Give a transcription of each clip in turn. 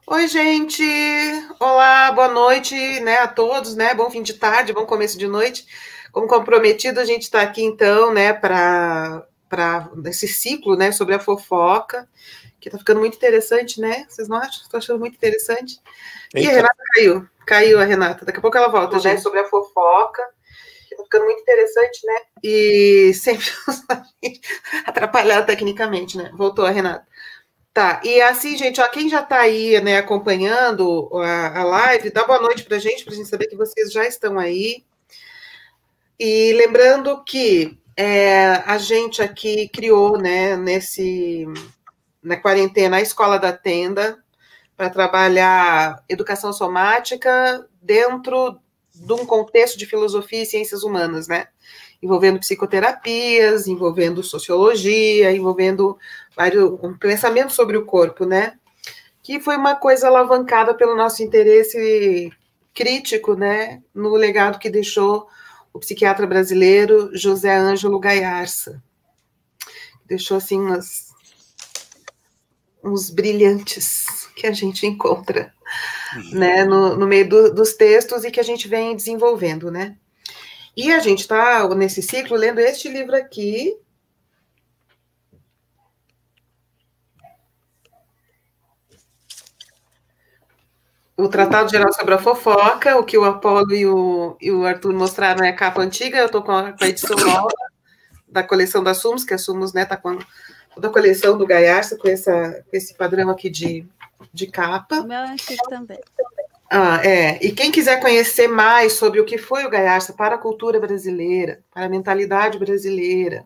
Oi, gente! Olá, boa noite, né, a todos, né? Bom fim de tarde, bom começo de noite. Como comprometido, a gente está aqui então, né, para esse ciclo, né, sobre a fofoca, que está ficando muito interessante, né? Vocês não acham? Estou achando muito interessante. E a Eita, Renata caiu. Caiu a Renata. Daqui a pouco ela volta, gente. Sobre a fofoca, que está ficando muito interessante, né? E sempre atrapalhada tecnicamente, né? Voltou a Renata. Tá, e assim, gente, ó, quem já está aí, né, acompanhando a live, dá boa noite para a gente saber que vocês já estão aí. E lembrando que a gente aqui criou, né, na quarentena, a Escola da Tenda, para trabalhar educação somática dentro de um contexto de filosofia e ciências humanas, né? Envolvendo psicoterapias, envolvendo sociologia, envolvendo um pensamento sobre o corpo, né? Que foi uma coisa alavancada pelo nosso interesse crítico, né, no legado que deixou o psiquiatra brasileiro José Ângelo Gaiarsa. Deixou, assim, uns brilhantes que a gente encontra, né, no meio dos textos e que a gente vem desenvolvendo, né. E a gente está, nesse ciclo, lendo este livro aqui, o Tratado Geral sobre a Fofoca, o que o Apolo e o Arthur mostraram é a capa antiga, eu estou com a edição nova da coleção da Sumos, que a Sumos, né, está com toda a coleção do Gaiarsa, com esse padrão aqui de capa. O meu é antigo também. E quem quiser conhecer mais sobre o que foi o Gaiarsa para a cultura brasileira, para a mentalidade brasileira,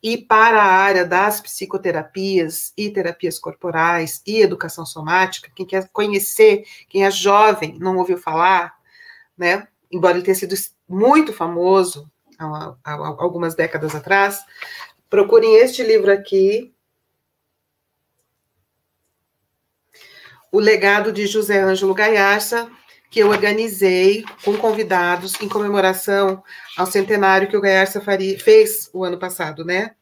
e para a área das psicoterapias e terapias corporais e educação somática, quem quer conhecer, quem é jovem, não ouviu falar, né, embora ele tenha sido muito famoso há algumas décadas atrás, procurem este livro aqui, O Legado de José Ângelo Gaiarsa, que eu organizei com convidados em comemoração ao centenário que o Gaiarsa fez o ano passado, né?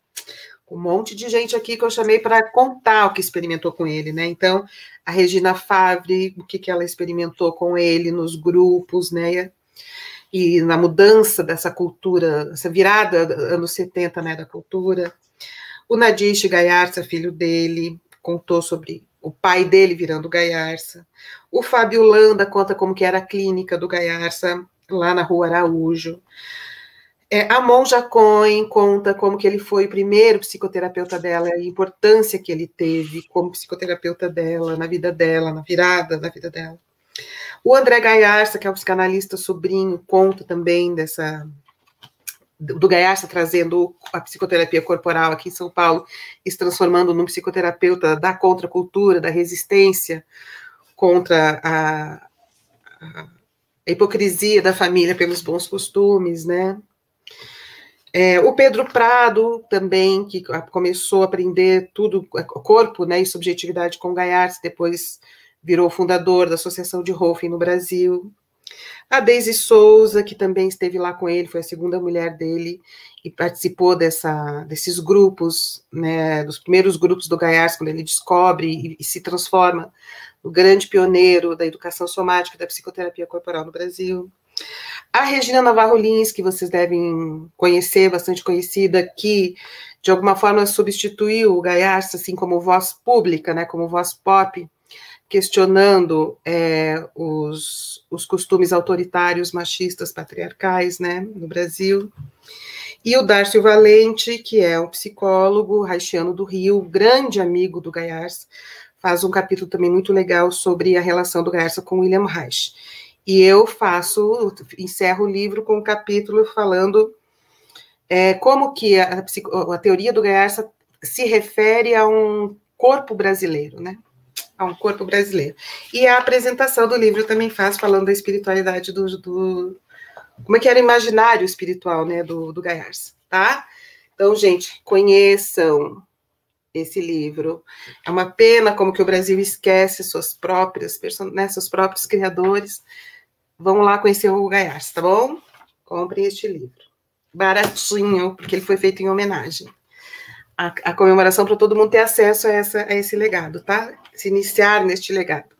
Um monte de gente aqui que eu chamei para contar o que experimentou com ele, né? Então, a Regina Favre, o que ela experimentou com ele nos grupos, né? E na mudança dessa cultura, essa virada anos 70, né, da cultura. O Nadish Gaiarsa, filho dele, contou sobre o pai dele virando Gaiarsa. O Fábio Landa conta como que era a clínica do Gaiarsa, lá na Rua Araújo. A Monja Cohen conta como que ele foi o primeiro psicoterapeuta dela, a importância que ele teve como psicoterapeuta dela, na vida dela, na virada da vida dela. O André Gaiarsa, que é um psicanalista sobrinho, conta também do Gaiarsa trazendo a psicoterapia corporal aqui em São Paulo e se transformando num psicoterapeuta da contracultura, da resistência contra a hipocrisia da família pelos bons costumes, né? O Pedro Prado também, que começou a aprender tudo, corpo, né, e subjetividade com Gaiarsa, depois virou fundador da Associação de Hofen no Brasil. A Deise Souza, que também esteve lá com ele, foi a segunda mulher dele, e participou desses grupos, né, dos primeiros grupos do Gaiarsa, quando ele descobre e se transforma no grande pioneiro da educação somática e da psicoterapia corporal no Brasil. A Regina Navarro Lins, que vocês devem conhecer, bastante conhecida, que de alguma forma substituiu o Gaiarsa, assim, como voz pública, né, como voz pop, questionando os costumes autoritários, machistas, patriarcais, né, no Brasil. E o Darcio Valente, que é um psicólogo haitiano do Rio, grande amigo do Gaiarsa, faz um capítulo também muito legal sobre a relação do Gaiarsa com William Reich. E eu encerro o livro com um capítulo falando como que a teoria do Gaiarsa se refere a um corpo brasileiro, né? A um corpo brasileiro. E a apresentação do livro também faz falando da espiritualidade como é que era o imaginário espiritual, né, do Gaiarsa, tá? Então, gente, conheçam esse livro. É uma pena como que o Brasil esquece seus próprios criadores. Vamos lá conhecer o Gaiarsa, tá bom? Comprem este livro. Baratinho, porque ele foi feito em homenagem. A comemoração para todo mundo ter acesso a esse legado, tá? Se iniciar neste legado.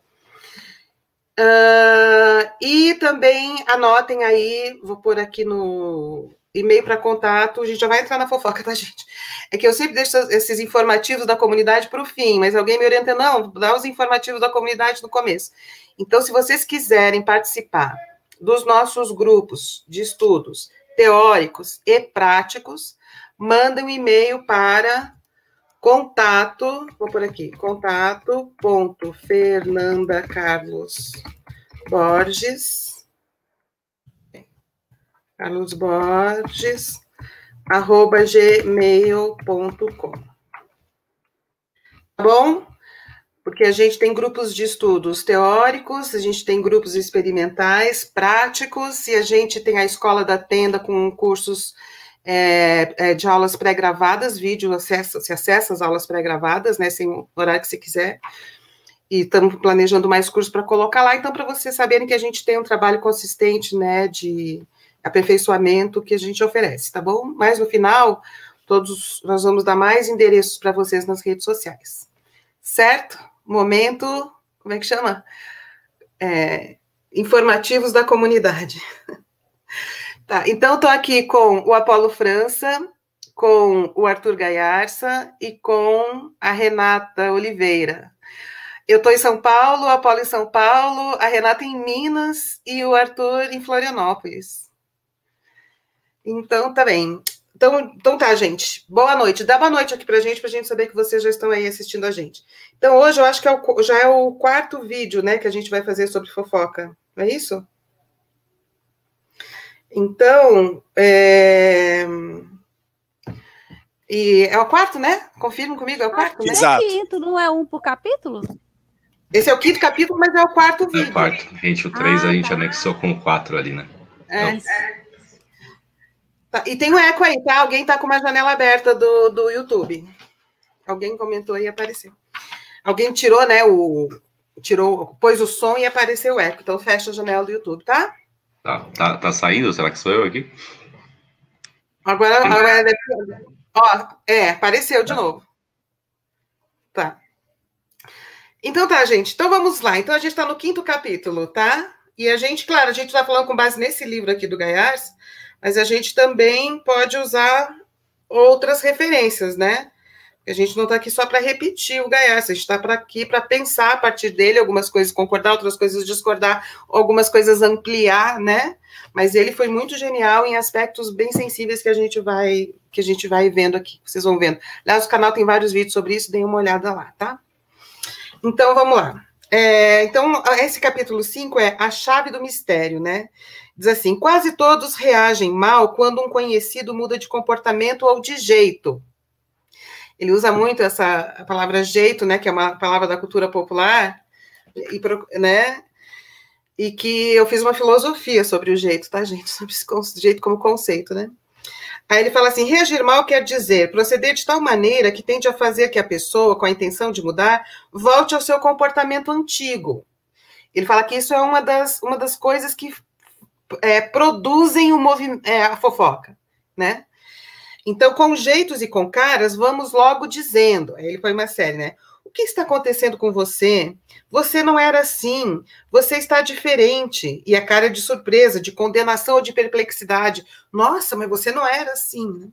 E também anotem aí, vou pôr aqui no e-mail para contato, a gente já vai entrar na fofoca, tá, gente? É que eu sempre deixo esses informativos da comunidade para o fim, mas alguém me orienta, não, dá os informativos da comunidade no começo. Então, se vocês quiserem participar dos nossos grupos de estudos teóricos e práticos, mandem um e-mail para contato, vou por aqui, contato.fernandacarlosborges, @gmail.com. Tá bom? Porque a gente tem grupos de estudos teóricos, a gente tem grupos experimentais, práticos, e a gente tem a Escola da Tenda com cursos de aulas pré-gravadas, vídeo, se acessa as aulas pré-gravadas, né, sem o horário que você quiser, e estamos planejando mais cursos para colocar lá, então, para vocês saberem que a gente tem um trabalho consistente, né, de aperfeiçoamento que a gente oferece, tá bom? Mas, no final, nós vamos dar mais endereços para vocês nas redes sociais, certo? Momento, como é que chama? Informativos da comunidade. Tá, então, estou aqui com o Apolo França, com o Arthur Gaiarsa e com a Renata Oliveira. Eu estou em São Paulo, o Apolo em São Paulo, a Renata em Minas e o Arthur em Florianópolis. Então, tá bem. Então tá, gente. Boa noite. Dá boa noite aqui pra gente saber que vocês já estão aí assistindo a gente. Então, hoje eu acho que já é o quarto vídeo, né, que a gente vai fazer sobre fofoca. Não é isso? Então, e é o quarto, né? Confirma comigo, é o quarto, né? Exato. É quinto, não é um por capítulo? Esse é o quinto capítulo, mas é o quarto vídeo. É o quarto. O 3 a gente anexou com o 4 ali, né? Tá, e tem um eco aí, tá? Alguém tá com uma janela aberta do YouTube. Alguém comentou e apareceu. Alguém tirou, né? Pôs o som e apareceu o eco. Então fecha a janela do YouTube, tá? Tá saindo? Será que sou eu aqui? Agora ó, apareceu de novo. Tá. Então tá, gente. Então vamos lá. Então a gente tá no quinto capítulo, tá? E a gente, claro, a gente tá falando com base nesse livro aqui do Gaiarsa, mas a gente também pode usar outras referências, né? A gente não está aqui só para repetir o Gaiarsa, a gente está aqui para pensar a partir dele, algumas coisas concordar, outras coisas discordar, algumas coisas ampliar, né? Mas ele foi muito genial em aspectos bem sensíveis que a gente vai vendo aqui, vocês vão vendo. Aliás, o canal tem vários vídeos sobre isso, deem uma olhada lá, tá? Então, vamos lá. Então, esse capítulo 5 é a chave do mistério, né? Diz assim, quase todos reagem mal quando um conhecido muda de comportamento ou de jeito. Ele usa muito a palavra jeito, né, que é uma palavra da cultura popular, né, e que eu fiz uma filosofia sobre o jeito, tá, gente? Sobre esse jeito como conceito, né? Aí ele fala assim, reagir mal quer dizer proceder de tal maneira que tende a fazer que a pessoa, com a intenção de mudar, volte ao seu comportamento antigo. Ele fala que isso é uma das coisas que produzem a fofoca, né? Então, com jeitos e com caras, vamos logo dizendo. Aí ele põe uma série, né? O que está acontecendo com você? Você não era assim. Você está diferente. E a cara de surpresa, de condenação ou de perplexidade. Nossa, mas você não era assim, né?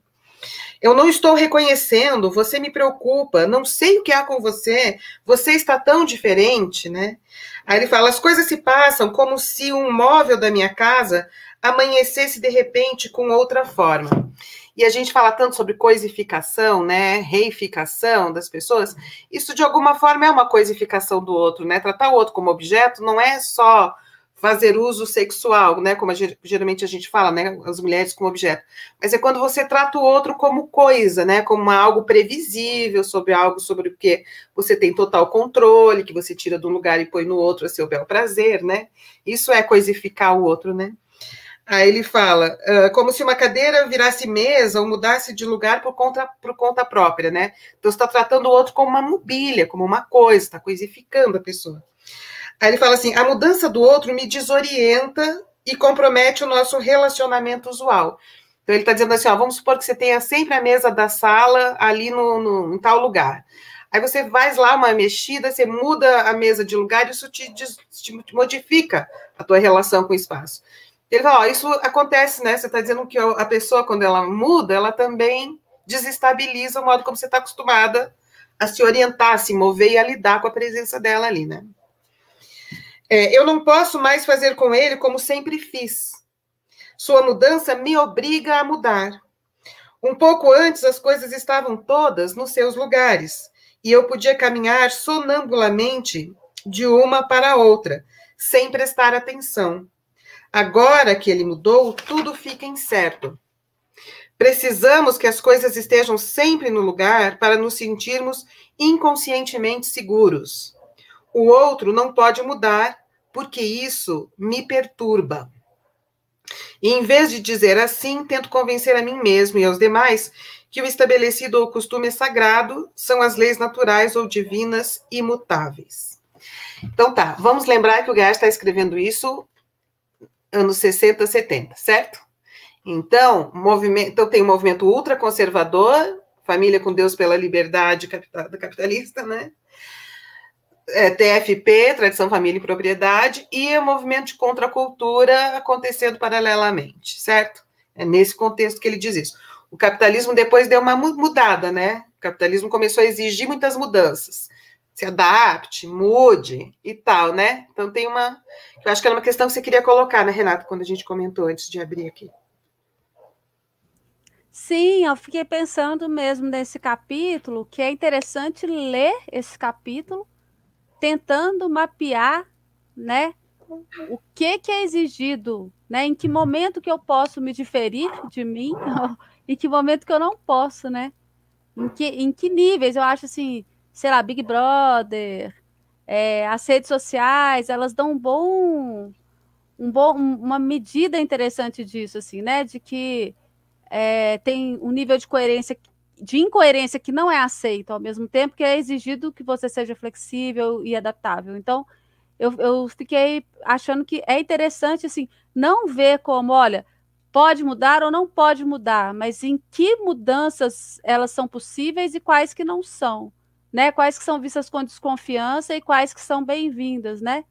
Eu não estou reconhecendo, você me preocupa, não sei o que há com você, você está tão diferente, né? Aí ele fala, as coisas se passam como se um móvel da minha casa amanhecesse de repente com outra forma. E a gente fala tanto sobre coisificação, né, reificação das pessoas, isso de alguma forma é uma coisificação do outro, né? Tratar o outro como objeto não é só fazer uso sexual, né, como geralmente a gente fala, né, as mulheres como objeto, mas é quando você trata o outro como coisa, né, como algo previsível, sobre algo sobre o que você tem total controle, que você tira de um lugar e põe no outro a seu bel prazer, né, isso é coisificar o outro, né. Aí ele fala, como se uma cadeira virasse mesa ou mudasse de lugar por conta própria, né, então você está tratando o outro como uma mobília, como uma coisa, está coisificando a pessoa. Aí ele fala assim, a mudança do outro me desorienta e compromete o nosso relacionamento usual. Então ele está dizendo assim, ó, vamos supor que você tenha sempre a mesa da sala ali em tal lugar. Aí você faz lá uma mexida, você muda a mesa de lugar, isso te modifica a tua relação com o espaço. Ele fala, ó, isso acontece, né? Você está dizendo que a pessoa, quando ela muda, ela também desestabiliza o modo como você está acostumada a se orientar, a se mover e a lidar com a presença dela ali, né? Eu não posso mais fazer com ele como sempre fiz. Sua mudança me obriga a mudar. Um pouco antes, as coisas estavam todas nos seus lugares, e eu podia caminhar sonambulamente de uma para a outra, sem prestar atenção. Agora que ele mudou, tudo fica incerto. Precisamos que as coisas estejam sempre no lugar para nos sentirmos inconscientemente seguros. O outro não pode mudar, porque isso me perturba. E em vez de dizer assim, tento convencer a mim mesmo e aos demais que o estabelecido ou costume é sagrado, são as leis naturais ou divinas imutáveis. Então tá, vamos lembrar que o Gaiarsa está escrevendo isso anos 60, 70, certo? Então, tem um movimento ultraconservador, Família com Deus pela Liberdade capitalista, né? TFP, Tradição, Família e Propriedade, e o movimento de contracultura acontecendo paralelamente, certo? É nesse contexto que ele diz isso. O capitalismo depois deu uma mudada, né? O capitalismo começou a exigir muitas mudanças. Se adapte, mude e tal, né? Então tem uma... Eu acho que era uma questão que você queria colocar, né, Renata, quando a gente comentou antes de abrir aqui. Sim, eu fiquei pensando mesmo nesse capítulo, que é interessante ler esse capítulo, tentando mapear, né, o que é exigido, né, em que momento que eu posso me diferir de mim, em que momento que eu não posso, né, em que níveis, eu acho assim, sei lá, Big Brother, as redes sociais, elas dão uma medida interessante disso, assim, né, de que tem um nível de incoerência que não é aceito, ao mesmo tempo que é exigido que você seja flexível e adaptável. Então, eu fiquei achando que é interessante, assim, não ver como, olha, pode mudar ou não pode mudar, mas em que mudanças elas são possíveis e quais que não são, né? Quais que são vistas com desconfiança e quais que são bem-vindas, né?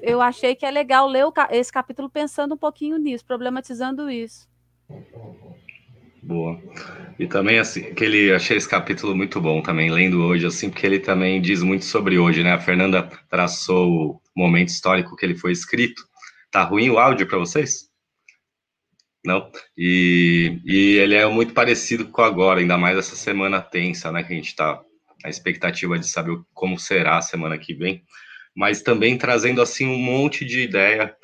Eu achei que é legal ler esse capítulo pensando um pouquinho nisso, problematizando isso. Boa. E também, assim, achei esse capítulo muito bom também, lendo hoje, assim, porque ele também diz muito sobre hoje, né? A Fernanda traçou o momento histórico que ele foi escrito. Tá ruim o áudio para vocês? Não? E ele é muito parecido com agora, ainda mais essa semana tensa, né? Que a gente tá na expectativa de saber como será a semana que vem, mas também trazendo assim um monte de ideia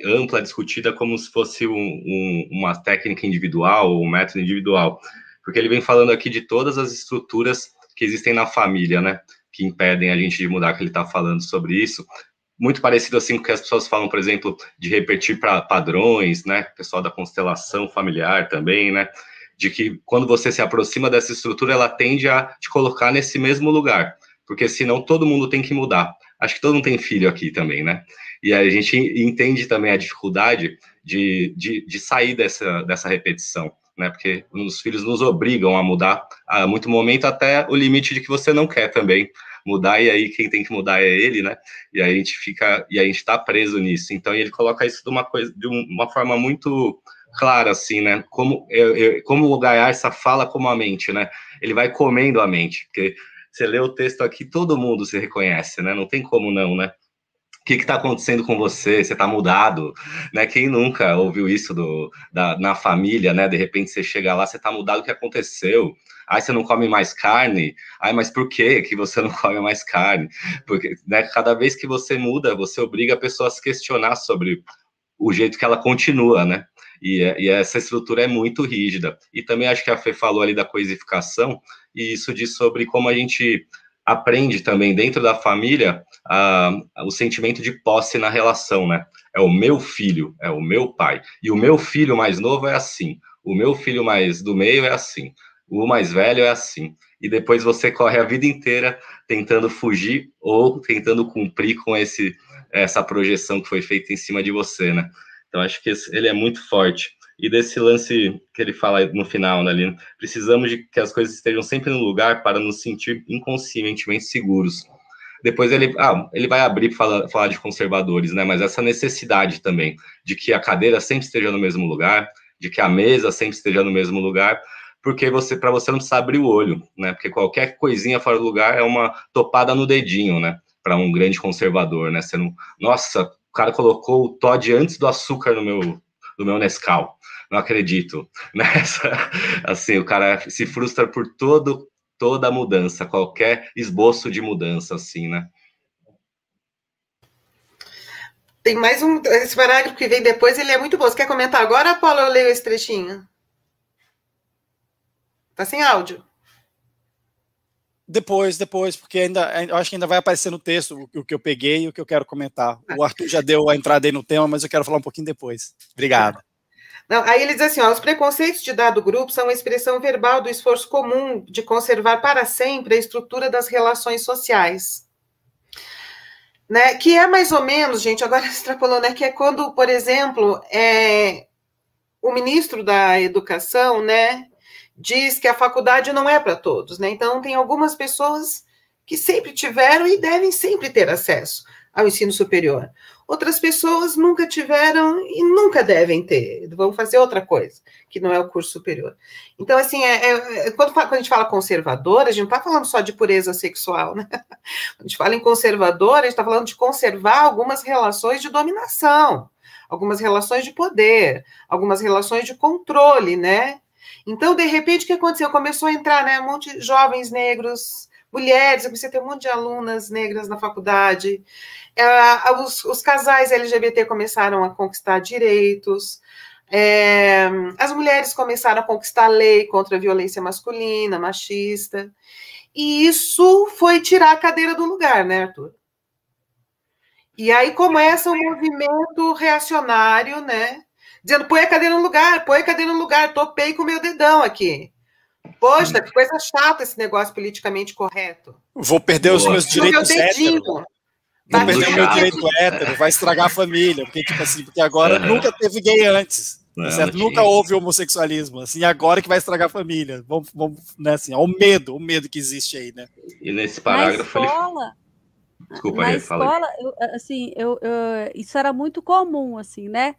ampla, discutida como se fosse uma técnica individual, um método individual, porque ele vem falando aqui de todas as estruturas que existem na família, né, que impedem a gente de mudar, que ele está falando sobre isso, muito parecido assim com o que as pessoas falam, por exemplo, de repetir padrões, né, o pessoal da constelação familiar também, né, de que quando você se aproxima dessa estrutura, ela tende a te colocar nesse mesmo lugar, porque senão todo mundo tem que mudar. Acho que todo mundo tem filho aqui também, né? E a gente entende também a dificuldade de sair dessa repetição, né? Porque os filhos nos obrigam a mudar a muito momento, até o limite de que você não quer também mudar, e aí quem tem que mudar é ele, né? E aí a gente está preso nisso. Então ele coloca isso de uma forma muito clara, assim, né? Como o Gaiarsa fala como a mente, né? Ele vai comendo a mente, porque você lê o texto aqui, todo mundo se reconhece, né? Não tem como não, né? O que está acontecendo com você? Você está mudado, né? Quem nunca ouviu isso na família, né? De repente você chega lá, você está mudado, o que aconteceu? Aí você não come mais carne? Aí, mas por que você não come mais carne? Porque, né, cada vez que você muda, você obriga a pessoa a se questionar sobre o jeito que ela continua, né? E essa estrutura é muito rígida. E também acho que a Fê falou ali da coisificação, e isso diz sobre como a gente aprende também dentro da família o sentimento de posse na relação, né? É o meu filho, é o meu pai. E o meu filho mais novo é assim. O meu filho mais do meio é assim. O mais velho é assim. E depois você corre a vida inteira tentando fugir ou tentando cumprir com essa projeção que foi feita em cima de você, né? Então, acho que ele é muito forte. E desse lance que ele fala no final, né, ali, precisamos de que as coisas estejam sempre no lugar para nos sentir inconscientemente seguros. Depois ele vai abrir para falar de conservadores, né? Mas essa necessidade também de que a cadeira sempre esteja no mesmo lugar, de que a mesa sempre esteja no mesmo lugar, porque para você não precisar abrir o olho, né? Porque qualquer coisinha fora do lugar é uma topada no dedinho, né? Para um grande conservador, né? Você não, nossa, o cara colocou o Toddy antes do açúcar no meu Nescau. Não acredito, né? Assim, o cara se frustra por toda mudança, qualquer esboço de mudança, assim, né? Tem mais esse parágrafo que vem depois, ele é muito bom. Você quer comentar agora, Paulo, eu leio esse trechinho? Tá sem áudio. Depois, porque eu acho que ainda vai aparecer no texto o que eu peguei e o que eu quero comentar. O Arthur já deu a entrada aí no tema, mas eu quero falar um pouquinho depois. Obrigado. Não, aí ele diz assim, ó, os preconceitos de dado grupo são a expressão verbal do esforço comum de conservar para sempre a estrutura das relações sociais. Né? Que é mais ou menos, gente, agora extrapolando, né, que é quando, por exemplo, o ministro da Educação, né, diz que a faculdade não é para todos, né? Então tem algumas pessoas que sempre tiveram e devem sempre ter acesso ao ensino superior. Outras pessoas nunca tiveram e nunca devem ter, vão fazer outra coisa, que não é o curso superior. Então, assim, quando a gente fala conservador, a gente não está falando só de pureza sexual, né? Quando a gente fala em conservador, a gente está falando de conservar algumas relações de dominação, algumas relações de poder, algumas relações de controle, né? Então, de repente, o que aconteceu? Começou a entrar, né, um monte de jovens negros, mulheres, eu comecei a ter um monte de alunas negras na faculdade, os casais LGBT começaram a conquistar direitos, as mulheres começaram a conquistar a lei contra a violência masculina, machista, e isso foi tirar a cadeira do lugar, né, Arthur? E aí começa um movimento reacionário, né, dizendo, põe a cadeira no lugar, topei com o meu dedão aqui. Poxa, que coisa chata esse negócio politicamente correto. Vou perder os meus direitos héteros. Vou perder o meu direito hétero, vai estragar a família, porque, tipo assim, porque agora nunca teve gay antes, certo? Nunca houve homossexualismo, assim, agora que vai estragar a família. Vamos né, assim, o medo que existe aí, né? E nesse parágrafo na escola, Desculpa, na escola, isso era muito comum, assim, né?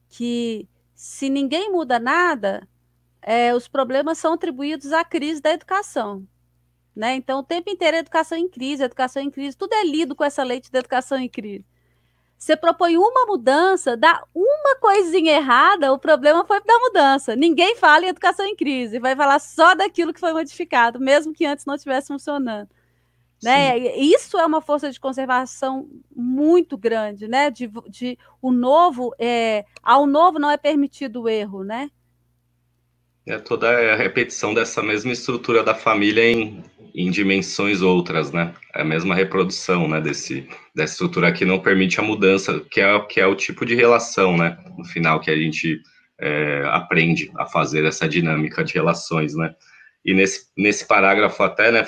Que se ninguém muda nada, os problemas são atribuídos à crise da educação. Né? Então, o tempo inteiro educação em crise, tudo é lido com essa lente de educação em crise. Você propõe uma mudança, dá uma coisinha errada, o problema foi da mudança. Ninguém fala em educação em crise, vai falar só daquilo que foi modificado, mesmo que antes não estivesse funcionando. Né? Isso é uma força de conservação muito grande, né? Ao novo não é permitido o erro, né? É toda a repetição dessa mesma estrutura da família em dimensões outras, né? É a mesma reprodução, né, dessa estrutura que não permite a mudança, que é o tipo de relação, né, no final, que a gente aprende a fazer essa dinâmica de relações, né? E nesse parágrafo até, né,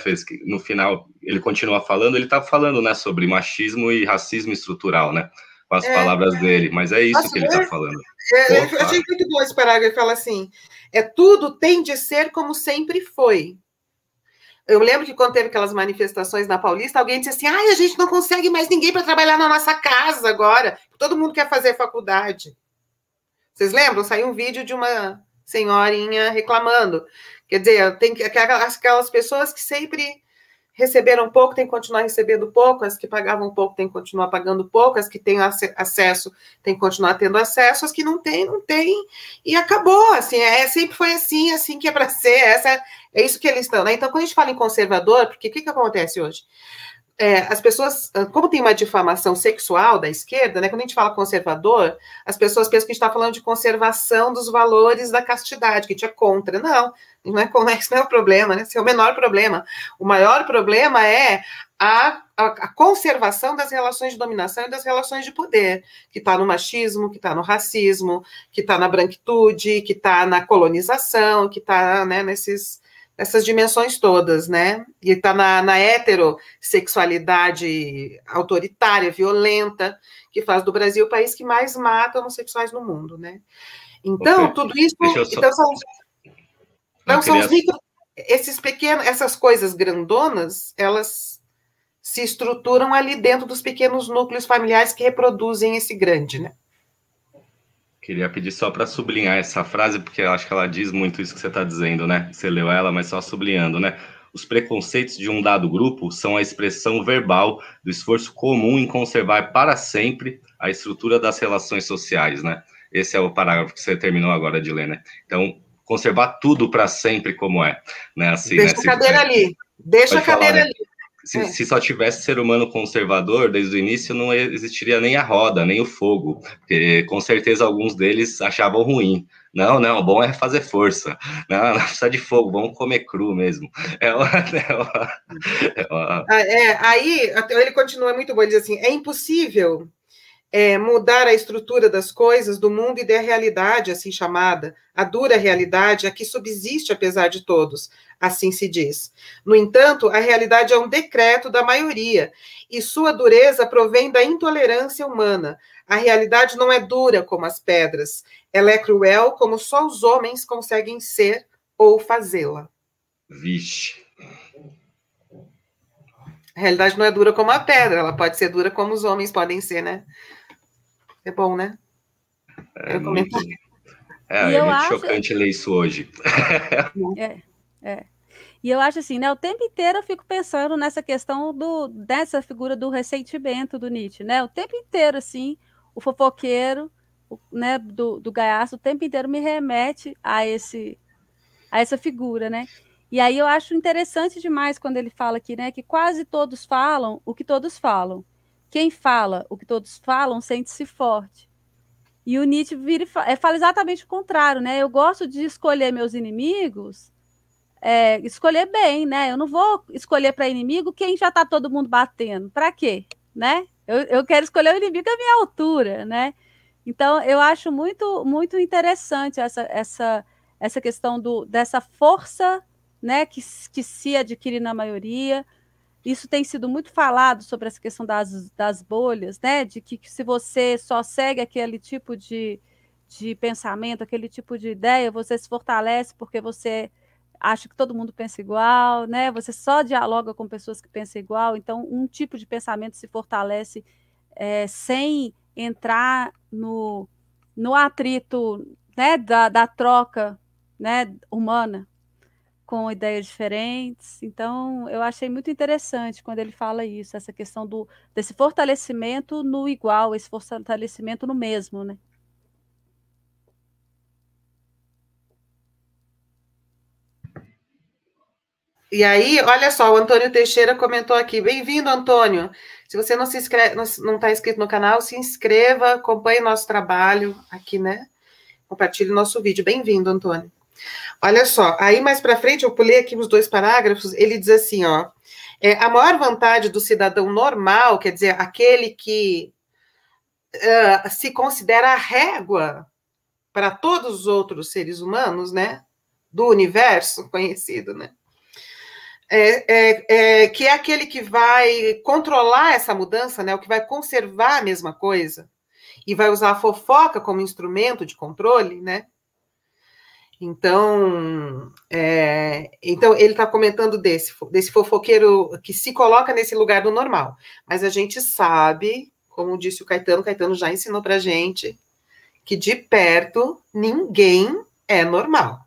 no final, ele continua falando, ele tá falando, né, sobre machismo e racismo estrutural, né? Com as palavras dele, mas é isso que ele tá falando. Eu achei muito bom esse parágrafo, ele fala assim, tudo tem de ser como sempre foi. Eu lembro que quando teve aquelas manifestações na Paulista, alguém disse assim, a gente não consegue mais ninguém para trabalhar na nossa casa agora, todo mundo quer fazer faculdade. Vocês lembram? Saiu um vídeo de uma senhorinha reclamando. Quer dizer, tem aquelas pessoas que sempre receberam pouco, tem que continuar recebendo pouco, as que pagavam pouco tem que continuar pagando pouco, as que têm acesso tem que continuar tendo acesso, as que não têm, e acabou, assim, sempre foi assim que é para ser, é isso que eles estão, né? Então, quando a gente fala em conservador, porque o que acontece hoje? As pessoas, como tem uma difamação sexual da esquerda, né, quando a gente fala conservador, as pessoas pensam que a gente está falando de conservação dos valores da castidade, que a gente é contra. Não isso não é o problema, né? Esse é o menor problema. O maior problema é a conservação das relações de dominação e das relações de poder, que está no machismo, que está no racismo, que está na branquitude, que está na colonização, que está, né, nessas dimensões todas, né? E está na heterossexualidade autoritária, violenta, que faz do Brasil o país que mais mata homossexuais no mundo, né? Então, tudo isso... Então, são os micro... Esses pequenos, essas coisas grandonas, elas se estruturam ali dentro dos pequenos núcleos familiares que reproduzem esse grande, né? Queria pedir só para sublinhar essa frase, porque eu acho que ela diz muito isso que você está dizendo, né? Você leu ela, mas só sublinhando, né? Os preconceitos de um dado grupo são a expressão verbal do esforço comum em conservar para sempre a estrutura das relações sociais, né? Esse é o parágrafo que você terminou agora de ler, né? Então, conservar tudo para sempre como é, né? Assim, deixa, né? a cadeira ali. Deixa a cadeira ali. Se só tivesse ser humano conservador, desde o início não existiria nem a roda, nem o fogo, porque com certeza alguns deles achavam ruim. Não, bom é fazer força. Não precisa de fogo, vamos comer cru mesmo. Aí ele continua muito bom, ele diz assim, é impossível mudar a estrutura das coisas, do mundo e da realidade, assim chamada, a dura realidade, a que subsiste apesar de todos, assim se diz. No entanto, a realidade é um decreto da maioria, e sua dureza provém da intolerância humana. A realidade não é dura como as pedras, ela é cruel como só os homens conseguem ser ou fazê-la. Vixe. A realidade não é dura como a pedra, ela pode ser dura como os homens podem ser, né? É bom, né? É muito chocante ler isso hoje. E eu acho assim, né? O tempo inteiro eu fico pensando nessa questão dessa figura do ressentimento do Nietzsche, né? O tempo inteiro, assim, o fofoqueiro, né, do Gaiarsa, o tempo inteiro me remete a essa figura, né? E aí eu acho interessante demais quando ele fala aqui, né, que quase todos falam o que todos falam. Quem fala o que todos falam sente-se forte. E o Nietzsche fala exatamente o contrário, né? Eu gosto de escolher meus inimigos, escolher bem, né? Eu não vou escolher para inimigo quem já está todo mundo batendo. Para quê? Né? Eu quero escolher o inimigo à minha altura, né? Então, eu acho muito, muito interessante essa questão dessa força, né, que se adquire na maioria. Isso tem sido muito falado sobre essa questão das bolhas, né? De que se você só segue aquele tipo de pensamento, aquele tipo de ideia, você se fortalece porque você acha que todo mundo pensa igual, né? Você só dialoga com pessoas que pensam igual. Então, um tipo de pensamento se fortalece sem entrar no atrito, né, da troca, né, humana, com ideias diferentes. Então, eu achei muito interessante quando ele fala isso, essa questão desse fortalecimento no igual, esse fortalecimento no mesmo, né? E aí, olha só, o Antônio Teixeira comentou aqui, bem-vindo, Antônio. Se você não se inscreve, não está inscrito no canal, se inscreva, acompanhe nosso trabalho aqui, né? Compartilhe nosso vídeo. Bem-vindo, Antônio. Olha só, aí mais para frente, eu pulei aqui os 2 parágrafos, ele diz assim, ó, a maior vantagem do cidadão normal, quer dizer, aquele que se considera a régua para todos os outros seres humanos, né, do universo conhecido, né, que é aquele que vai controlar essa mudança, né, o que vai conservar a mesma coisa, e vai usar a fofoca como instrumento de controle, né. Então, ele está comentando desse fofoqueiro que se coloca nesse lugar do normal. Mas a gente sabe, como disse o Caetano já ensinou para a gente, que de perto ninguém é normal,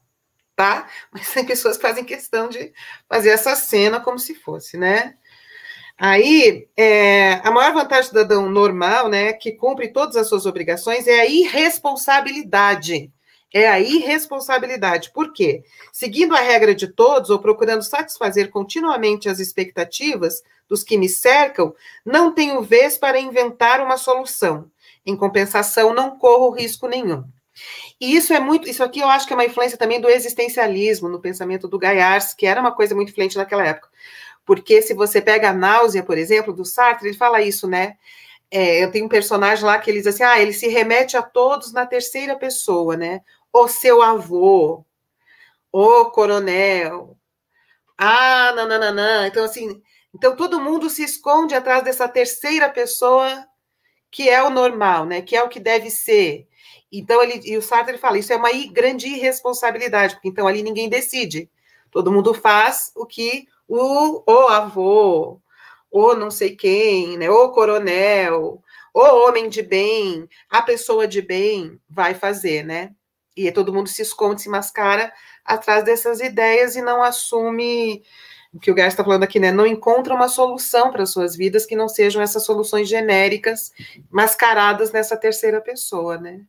tá? Mas tem pessoas que fazem questão de fazer essa cena como se fosse, né? Aí, a maior vantagem do cidadão normal, né, que cumpre todas as suas obrigações, é a irresponsabilidade. Por quê? Seguindo a regra de todos ou procurando satisfazer continuamente as expectativas dos que me cercam, não tenho vez para inventar uma solução. Em compensação, não corro risco nenhum. E isso aqui eu acho que é uma influência também do existencialismo no pensamento do Gaiarsa, que era uma coisa muito influente naquela época. Porque se você pega a Náusea, por exemplo, do Sartre, ele fala isso, né? Eu tenho um personagem lá que ele diz assim, ele se remete a todos na terceira pessoa, né? O seu avô, o coronel, nananana. Então, assim, todo mundo se esconde atrás dessa terceira pessoa que é o normal, né? Que é o que deve ser. Então, e o Sartre fala, isso é uma grande irresponsabilidade, porque então ali ninguém decide. Todo mundo faz o que o avô, ou não sei quem, né? O coronel, o homem de bem, a pessoa de bem vai fazer, né? E todo mundo se esconde, se mascara atrás dessas ideias e não assume o que o Gás está falando aqui, né? Não encontra uma solução para as suas vidas que não sejam essas soluções genéricas mascaradas nessa terceira pessoa, né?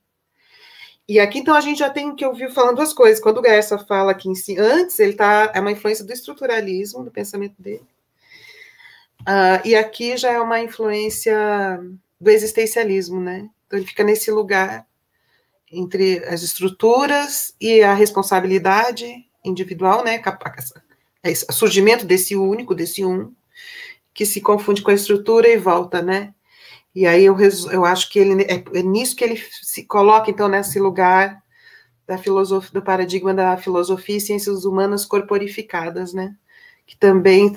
E aqui, então, a gente já tem que ouvir falando duas coisas. Quando o Gerson fala aqui em si, antes, é uma influência do estruturalismo, do pensamento dele. E aqui já é uma influência do existencialismo, né? Então, ele fica nesse lugar entre as estruturas e a responsabilidade individual, né? O surgimento desse único, desse que se confunde com a estrutura e volta, né? E aí eu acho que ele é nisso que ele se coloca, então, nesse lugar da filosofia, do paradigma da filosofia e ciências humanas corporificadas, né? Que também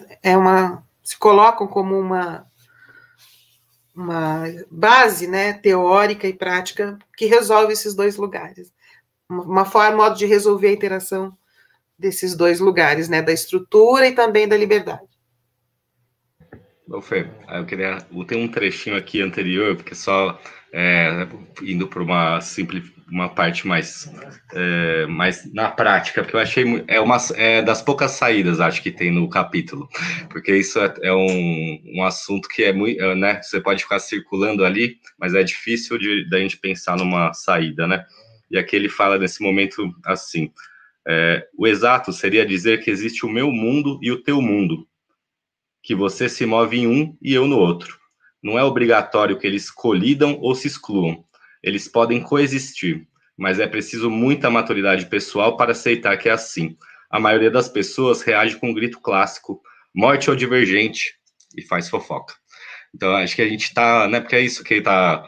se colocam como uma base, né, teórica e prática que resolve esses dois lugares. Modo de resolver a interação desses dois lugares, né, da estrutura e também da liberdade. Fê, eu tenho um trechinho aqui anterior, porque só indo para uma parte mais na prática, porque eu achei das poucas saídas, acho que tem no capítulo, porque isso é um assunto que é muito, né, você pode ficar circulando ali, mas é difícil da gente pensar numa saída, né? E aqui ele fala nesse momento assim, o exato seria dizer que existe o meu mundo e o teu mundo, que você se move em um e eu no outro. Não é obrigatório que eles colidam ou se excluam. Eles podem coexistir, mas é preciso muita maturidade pessoal para aceitar que é assim. A maioria das pessoas reage com um grito clássico, morte ou divergente, e faz fofoca. Então, acho que a gente está, né, porque é isso que ele tá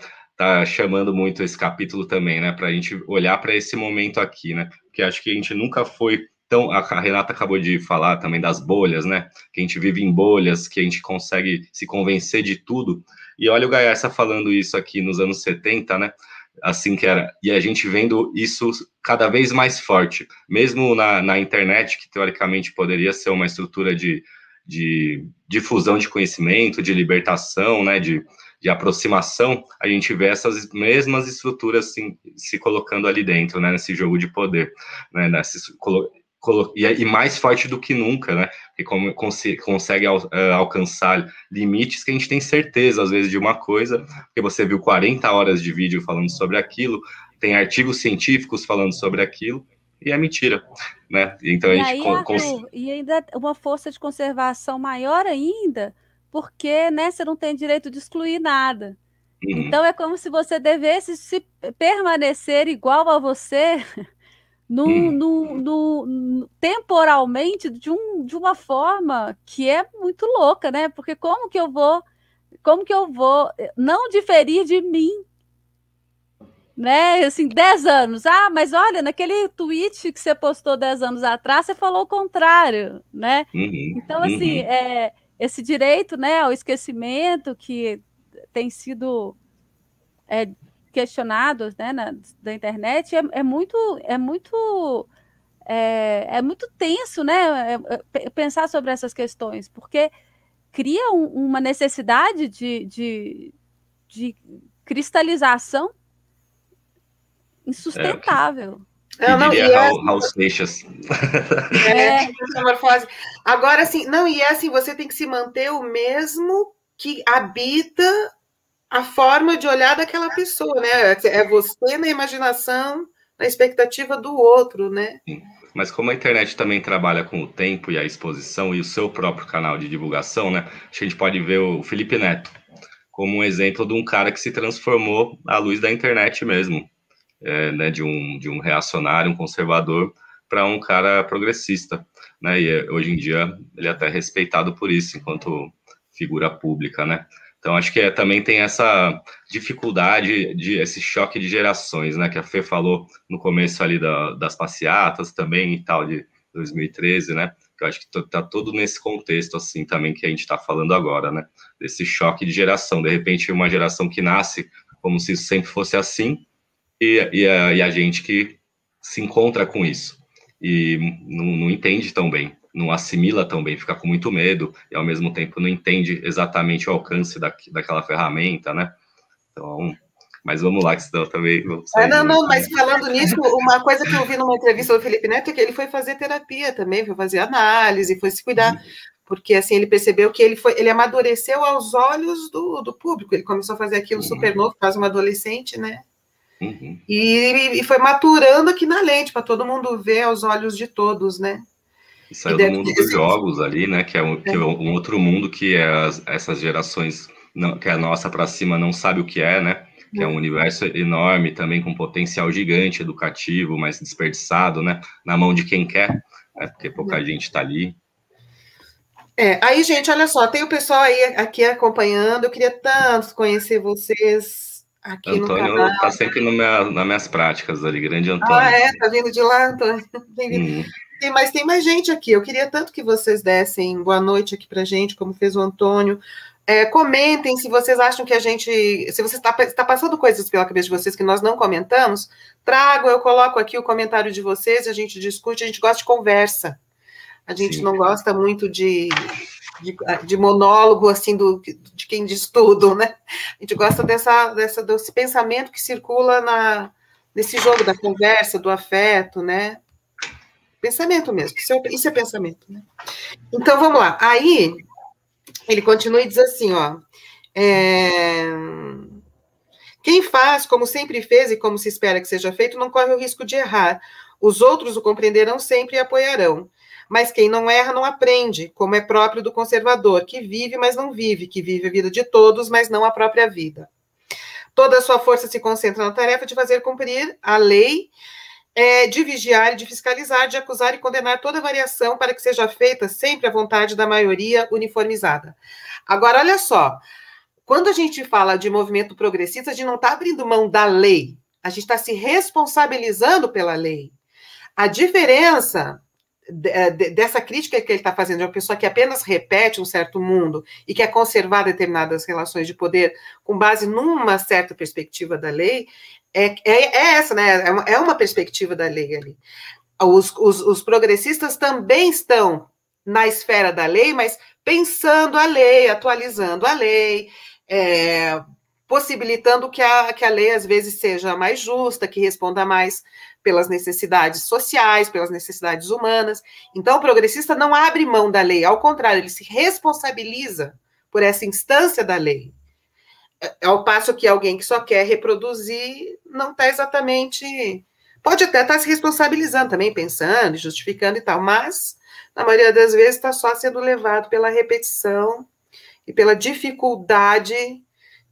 chamando muito esse capítulo também, né, para a gente olhar para esse momento aqui, né, porque acho que a gente nunca foi. Então, a Renata acabou de falar também das bolhas, né? Que a gente vive em bolhas, que a gente consegue se convencer de tudo. E olha o Gaiarsa falando isso aqui nos anos 70, né? Assim que era. E a gente vendo isso cada vez mais forte. Mesmo na internet, que teoricamente poderia ser uma estrutura de difusão de conhecimento, de libertação, né? De aproximação, a gente vê essas mesmas estruturas assim, se colocando ali dentro, né? Nesse jogo de poder, né? E mais forte do que nunca, né? E como consegue alcançar limites que a gente tem certeza, às vezes, de uma coisa, porque você viu 40 horas de vídeo falando sobre aquilo, tem artigos científicos falando sobre aquilo, e é mentira, né? Então a gente e ainda uma força de conservação maior ainda, porque, né, você não tem direito de excluir nada. Então é como se você devesse se permanecer igual a você temporalmente de uma forma que é muito louca, né? Porque como que eu vou não diferir de mim, né? Assim, 10 anos. Mas olha, naquele tweet que você postou 10 anos atrás, você falou o contrário, né? Então, assim, esse direito, né, ao esquecimento que tem sido questionados, né, da internet é muito tenso, né, pensar sobre essas questões, porque cria uma necessidade de cristalização insustentável. Raul Seixas. Agora, assim, você tem que se manter o mesmo que habita a forma de olhar daquela pessoa, né? É você na imaginação, na expectativa do outro, né? Sim. Mas como a internet também trabalha com o tempo e a exposição e o seu próprio canal de divulgação, né? A gente pode ver o Felipe Neto como um exemplo de um cara que se transformou à luz da internet mesmo, né? De um reacionário, um conservador, para um cara progressista, né? E hoje em dia ele é até respeitado por isso, enquanto figura pública, né? Então, acho que também tem essa dificuldade, esse choque de gerações, né? Que a Fê falou no começo ali das passeatas também e tal, de 2013, né? Eu acho que está tudo nesse contexto, assim, também que a gente está falando agora, né? Desse choque de geração. De repente, uma geração que nasce como se isso sempre fosse assim, e a gente que se encontra com isso. E não entende tão bem, não assimila tão bem, fica com muito medo, e ao mesmo tempo não entende exatamente o alcance daquela ferramenta, né? Então, mas vamos lá, que senão também... Mas falando nisso, uma coisa que eu vi numa entrevista do Felipe Neto é que ele foi fazer terapia também, foi fazer análise, foi se cuidar, porque assim, ele percebeu que ele amadureceu aos olhos do público, ele começou a fazer aquilo super novo, quase um adolescente, né? E foi maturando aqui na lente, para todo mundo ver aos olhos de todos, né? E saiu do mundo dos jogos ali, né? Que é um outro mundo que essas gerações, que é a nossa para cima, não sabe o que é, né? Que é um universo enorme, também com potencial gigante, educativo, mas desperdiçado, né? Na mão de quem quer, né? Porque pouca gente está ali. Aí, gente, olha só, tem o pessoal aí aqui acompanhando, eu queria tanto conhecer vocês aqui Antônio no canal. Está sempre nas minhas práticas ali, grande Antônio. Tá vindo de lá, Antônio? Mas tem mais gente aqui, eu queria tanto que vocês dessem boa noite aqui pra gente, como fez o Antônio. Comentem se vocês acham que se você está passando coisas pela cabeça de vocês que nós não comentamos, tragam, eu coloco aqui o comentário de vocês, a gente discute, a gente gosta de conversa. A gente não gosta muito de monólogo, assim, de quem diz tudo, né? A gente gosta desse pensamento que circula nesse jogo da conversa, do afeto, né? Pensamento mesmo, isso é pensamento, né? Então, vamos lá. Aí, ele continua e diz assim, ó... Quem faz, como sempre fez e como se espera que seja feito, não corre o risco de errar. Os outros o compreenderão sempre e apoiarão. Mas quem não erra não aprende, como é próprio do conservador, que vive, mas não vive, que vive a vida de todos, mas não a própria vida. Toda a sua força se concentra na tarefa de fazer cumprir a lei, de vigiar e de fiscalizar, de acusar e condenar toda variação para que seja feita sempre à vontade da maioria uniformizada. Agora, olha só, quando a gente fala de movimento progressista, a gente não está abrindo mão da lei, a gente está se responsabilizando pela lei. A diferença dessa crítica que ele está fazendo de uma pessoa que apenas repete um certo mundo e quer conservar determinadas relações de poder com base numa certa perspectiva da lei, é essa, né? É uma perspectiva da lei ali. Os progressistas também estão na esfera da lei, mas pensando a lei, atualizando a lei, possibilitando que a lei, às vezes, seja mais justa, que responda mais pelas necessidades sociais, pelas necessidades humanas. Então, o progressista não abre mão da lei, ao contrário, ele se responsabiliza por essa instância da lei. Ao passo que alguém que só quer reproduzir não está exatamente... Pode até estar se responsabilizando também, pensando, justificando e tal, mas, na maioria das vezes, está só sendo levado pela repetição e pela dificuldade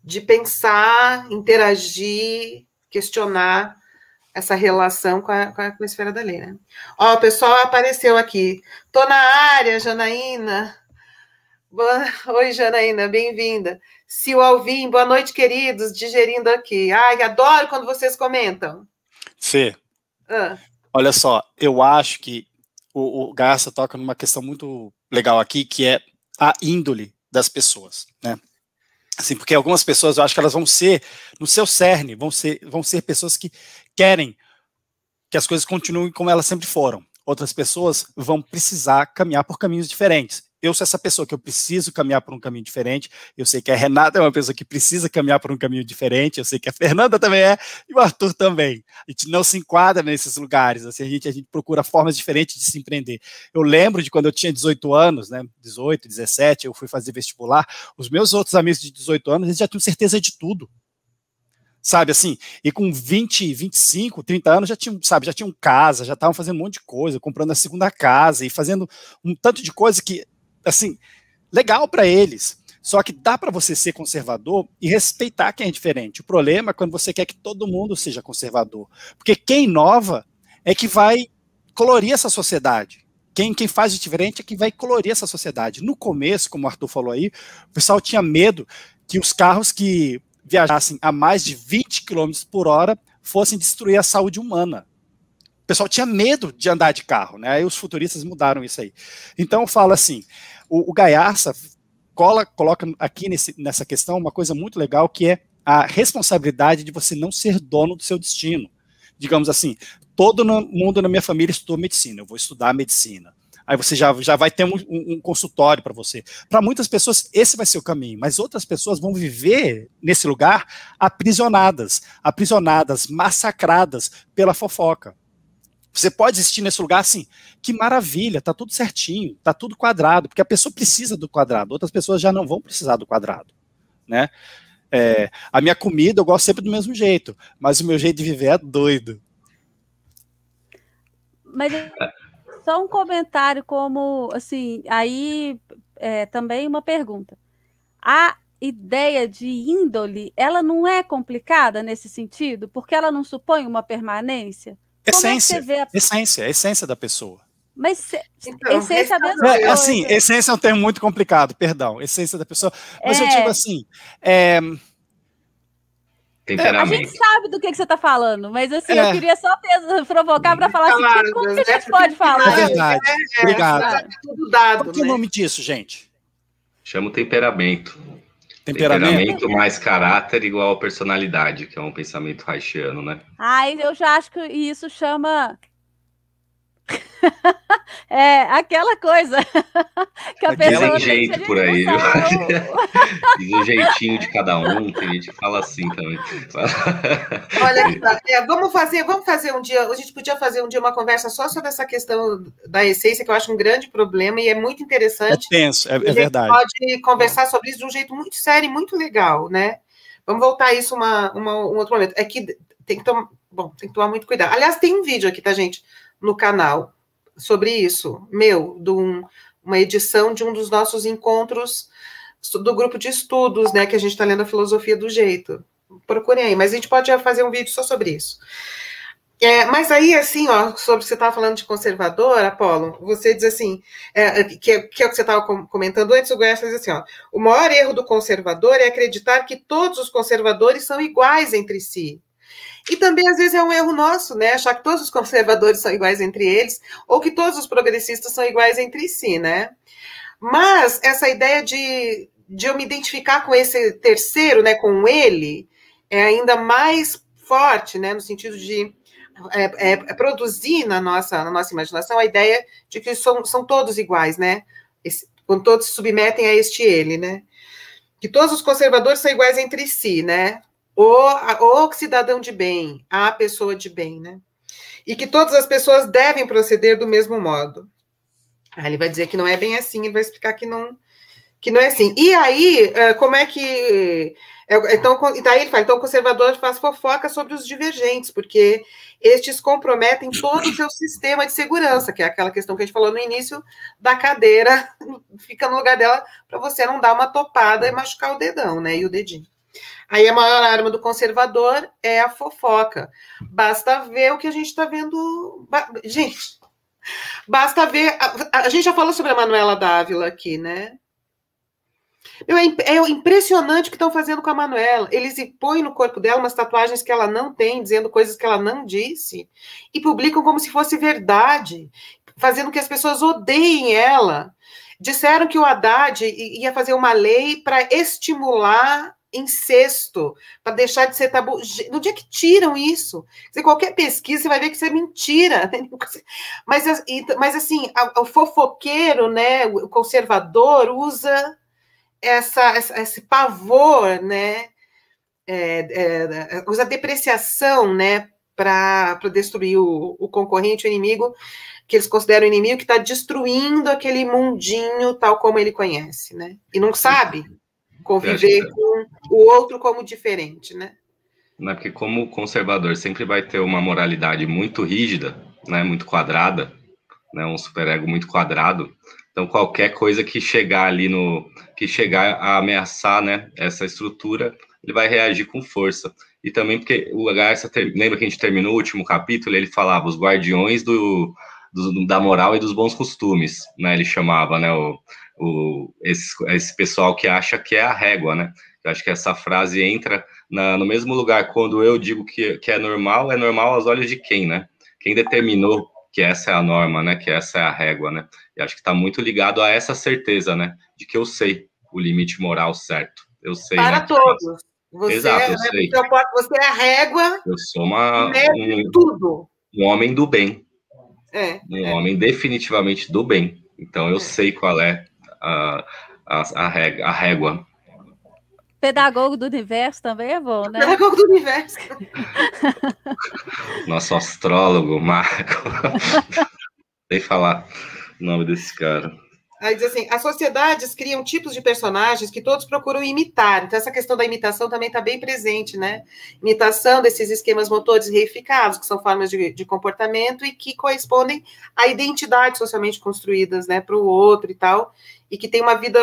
de pensar, interagir, questionar essa relação com a esfera da lei, né? Ó, o pessoal apareceu aqui. Tô na área, Janaína. Oi, Janaína, bem-vinda. Sil Alvim, boa noite, queridos, digerindo aqui. Ai, adoro quando vocês comentam. Fê, olha só, eu acho que o Garça toca numa questão muito legal aqui, que é a índole das pessoas, né? Assim, porque algumas pessoas, eu acho que elas vão ser, no seu cerne, vão ser pessoas que querem que as coisas continuem como elas sempre foram. Outras pessoas vão precisar caminhar por caminhos diferentes. Eu sou essa pessoa que eu preciso caminhar por um caminho diferente, eu sei que a Renata é uma pessoa que precisa caminhar por um caminho diferente, eu sei que a Fernanda também é, e o Arthur também. A gente não se enquadra nesses lugares, assim, a gente procura formas diferentes de se empreender. Eu lembro de quando eu tinha 18 anos, né, 18, 17, eu fui fazer vestibular, os meus outros amigos de 18 anos, eles já tinham certeza de tudo. Sabe, assim, e com 20, 25, 30 anos já tinham casa, já estavam fazendo um monte de coisa, comprando a segunda casa e fazendo um tanto de coisa que, assim, legal para eles. Só que dá para você ser conservador e respeitar quem é diferente. O problema é quando você quer que todo mundo seja conservador. Porque quem inova é que vai colorir essa sociedade. Quem faz de diferente é que vai colorir essa sociedade. No começo, como o Arthur falou aí, o pessoal tinha medo que os carros que viajassem a mais de 20 km por hora fossem destruir a saúde humana. O pessoal tinha medo de andar de carro, né? Aí os futuristas mudaram isso aí. Então, fala assim, o Gaiarsa coloca aqui nessa questão uma coisa muito legal, que é a responsabilidade de você não ser dono do seu destino. Digamos assim, todo mundo na minha família estudou medicina, eu vou estudar medicina. Aí você já vai ter um consultório para você. Para muitas pessoas, esse vai ser o caminho, mas outras pessoas vão viver nesse lugar aprisionadas, massacradas pela fofoca. Você pode existir nesse lugar assim, que maravilha, tá tudo certinho, tá tudo quadrado, porque a pessoa precisa do quadrado, outras pessoas já não vão precisar do quadrado, né? A minha comida eu gosto sempre do mesmo jeito, mas o meu jeito de viver é doido. Mas só um comentário como, assim, aí também uma pergunta. A ideia de índole, ela não é complicada nesse sentido? Porque ela não supõe uma permanência? Essência da pessoa. Mas então, essência é a mesma coisa. Assim, essência é um termo muito complicado, perdão. Essência da pessoa. Mas eu digo assim... A gente sabe do que você está falando, mas assim, eu queria só provocar para falar assim, como que a gente pode falar? É verdade, obrigado. Qual que é o nome disso, gente? Chama o temperamento. Temperamento mais caráter igual a personalidade, que é um pensamento haitiano, né? Eu já acho que isso chama... aquela coisa que a pessoa tem jeito por aí, viu? Diz um jeitinho de cada um, tem gente que fala assim também. Olha, vamos fazer um dia, a gente podia fazer um dia uma conversa só sobre essa questão da essência, que eu acho um grande problema e é muito interessante. É tenso, é verdade. A gente pode conversar sobre isso de um jeito muito sério e muito legal, né? Vamos voltar a isso um outro momento. É que tem que tomar muito cuidado. Aliás, tem um vídeo aqui, tá, gente, no canal, sobre isso, uma edição de um dos nossos encontros do grupo de estudos, né, que a gente está lendo a filosofia do jeito. Procurem aí, mas a gente pode fazer um vídeo só sobre isso. Mas aí, assim, sobre o que você estava falando de conservador, Apolo, você diz assim, que é o que você estava comentando antes, o Goiás diz assim, o maior erro do conservador é acreditar que todos os conservadores são iguais entre si. E também, às vezes, é um erro nosso, né? Achar que todos os conservadores são iguais entre eles, ou que todos os progressistas são iguais entre si, né? Mas essa ideia de eu me identificar com esse terceiro, né, com ele, é ainda mais forte, né, no sentido de produzir na nossa imaginação a ideia de que são todos iguais, né? Quando todos se submetem a este ele, né? Que todos os conservadores são iguais entre si, né? O cidadão de bem, a pessoa de bem, né? E que todas as pessoas devem proceder do mesmo modo. Aí ele vai dizer que não é bem assim, ele vai explicar que não é assim. E aí, como é que... Então, daí ele fala, então o conservador faz fofoca sobre os divergentes, porque estes comprometem todo o seu sistema de segurança, que é aquela questão que a gente falou no início da cadeira, fica no lugar dela para você não dar uma topada e machucar o dedão, né? E o dedinho. Aí a maior arma do conservador é a fofoca. Basta ver o que a gente está vendo. Gente, basta ver. A gente já falou sobre a Manuela Dávila aqui, né? É impressionante o que estão fazendo com a Manuela. Eles põem no corpo dela umas tatuagens que ela não tem, dizendo coisas que ela não disse, e publicam como se fosse verdade, fazendo que as pessoas odeiem ela. Disseram que o Haddad ia fazer uma lei para estimular incesto, para deixar de ser tabu. No dia que tiram isso, qualquer pesquisa, você vai ver que isso é mentira. Mas assim, o fofoqueiro, né, o conservador, usa esse pavor, né, usa a depreciação, né, para destruir o concorrente, o inimigo, que eles consideram inimigo, que está destruindo aquele mundinho tal como ele conhece, né, e não sabe conviver com o outro como diferente, né? Não é porque como conservador sempre vai ter uma moralidade muito rígida, né, muito quadrada, né, um superego muito quadrado. Então qualquer coisa que chegar ali que chegar a ameaçar, né, essa estrutura, ele vai reagir com força. E também porque o Garça, lembra que a gente terminou o último capítulo, ele falava os guardiões da moral e dos bons costumes, né? Ele chamava, né, esse pessoal que acha que é a régua, né? Eu acho que essa frase entra no mesmo lugar quando eu digo que é normal aos olhos de quem, né? Quem determinou que essa é a norma, né? Que essa é a régua, né? E acho que está muito ligado a essa certeza, né? De que eu sei o limite moral certo. Eu sei. Para todos. Você, exato, eu sei. Você é a régua. Eu sou tudo. Um homem do bem. Homem definitivamente do bem. Então eu sei qual é a régua. Pedagogo do universo também é bom, né? Pedagogo do universo. Nosso astrólogo, Marco. Nem falar o nome desse cara. Aí diz assim, as sociedades criam tipos de personagens que todos procuram imitar. Então, essa questão da imitação também está bem presente, né? Imitação desses esquemas motores reificados, que são formas de comportamento e que correspondem a identidades socialmente construídas, né, para o outro e tal, e que tem uma vida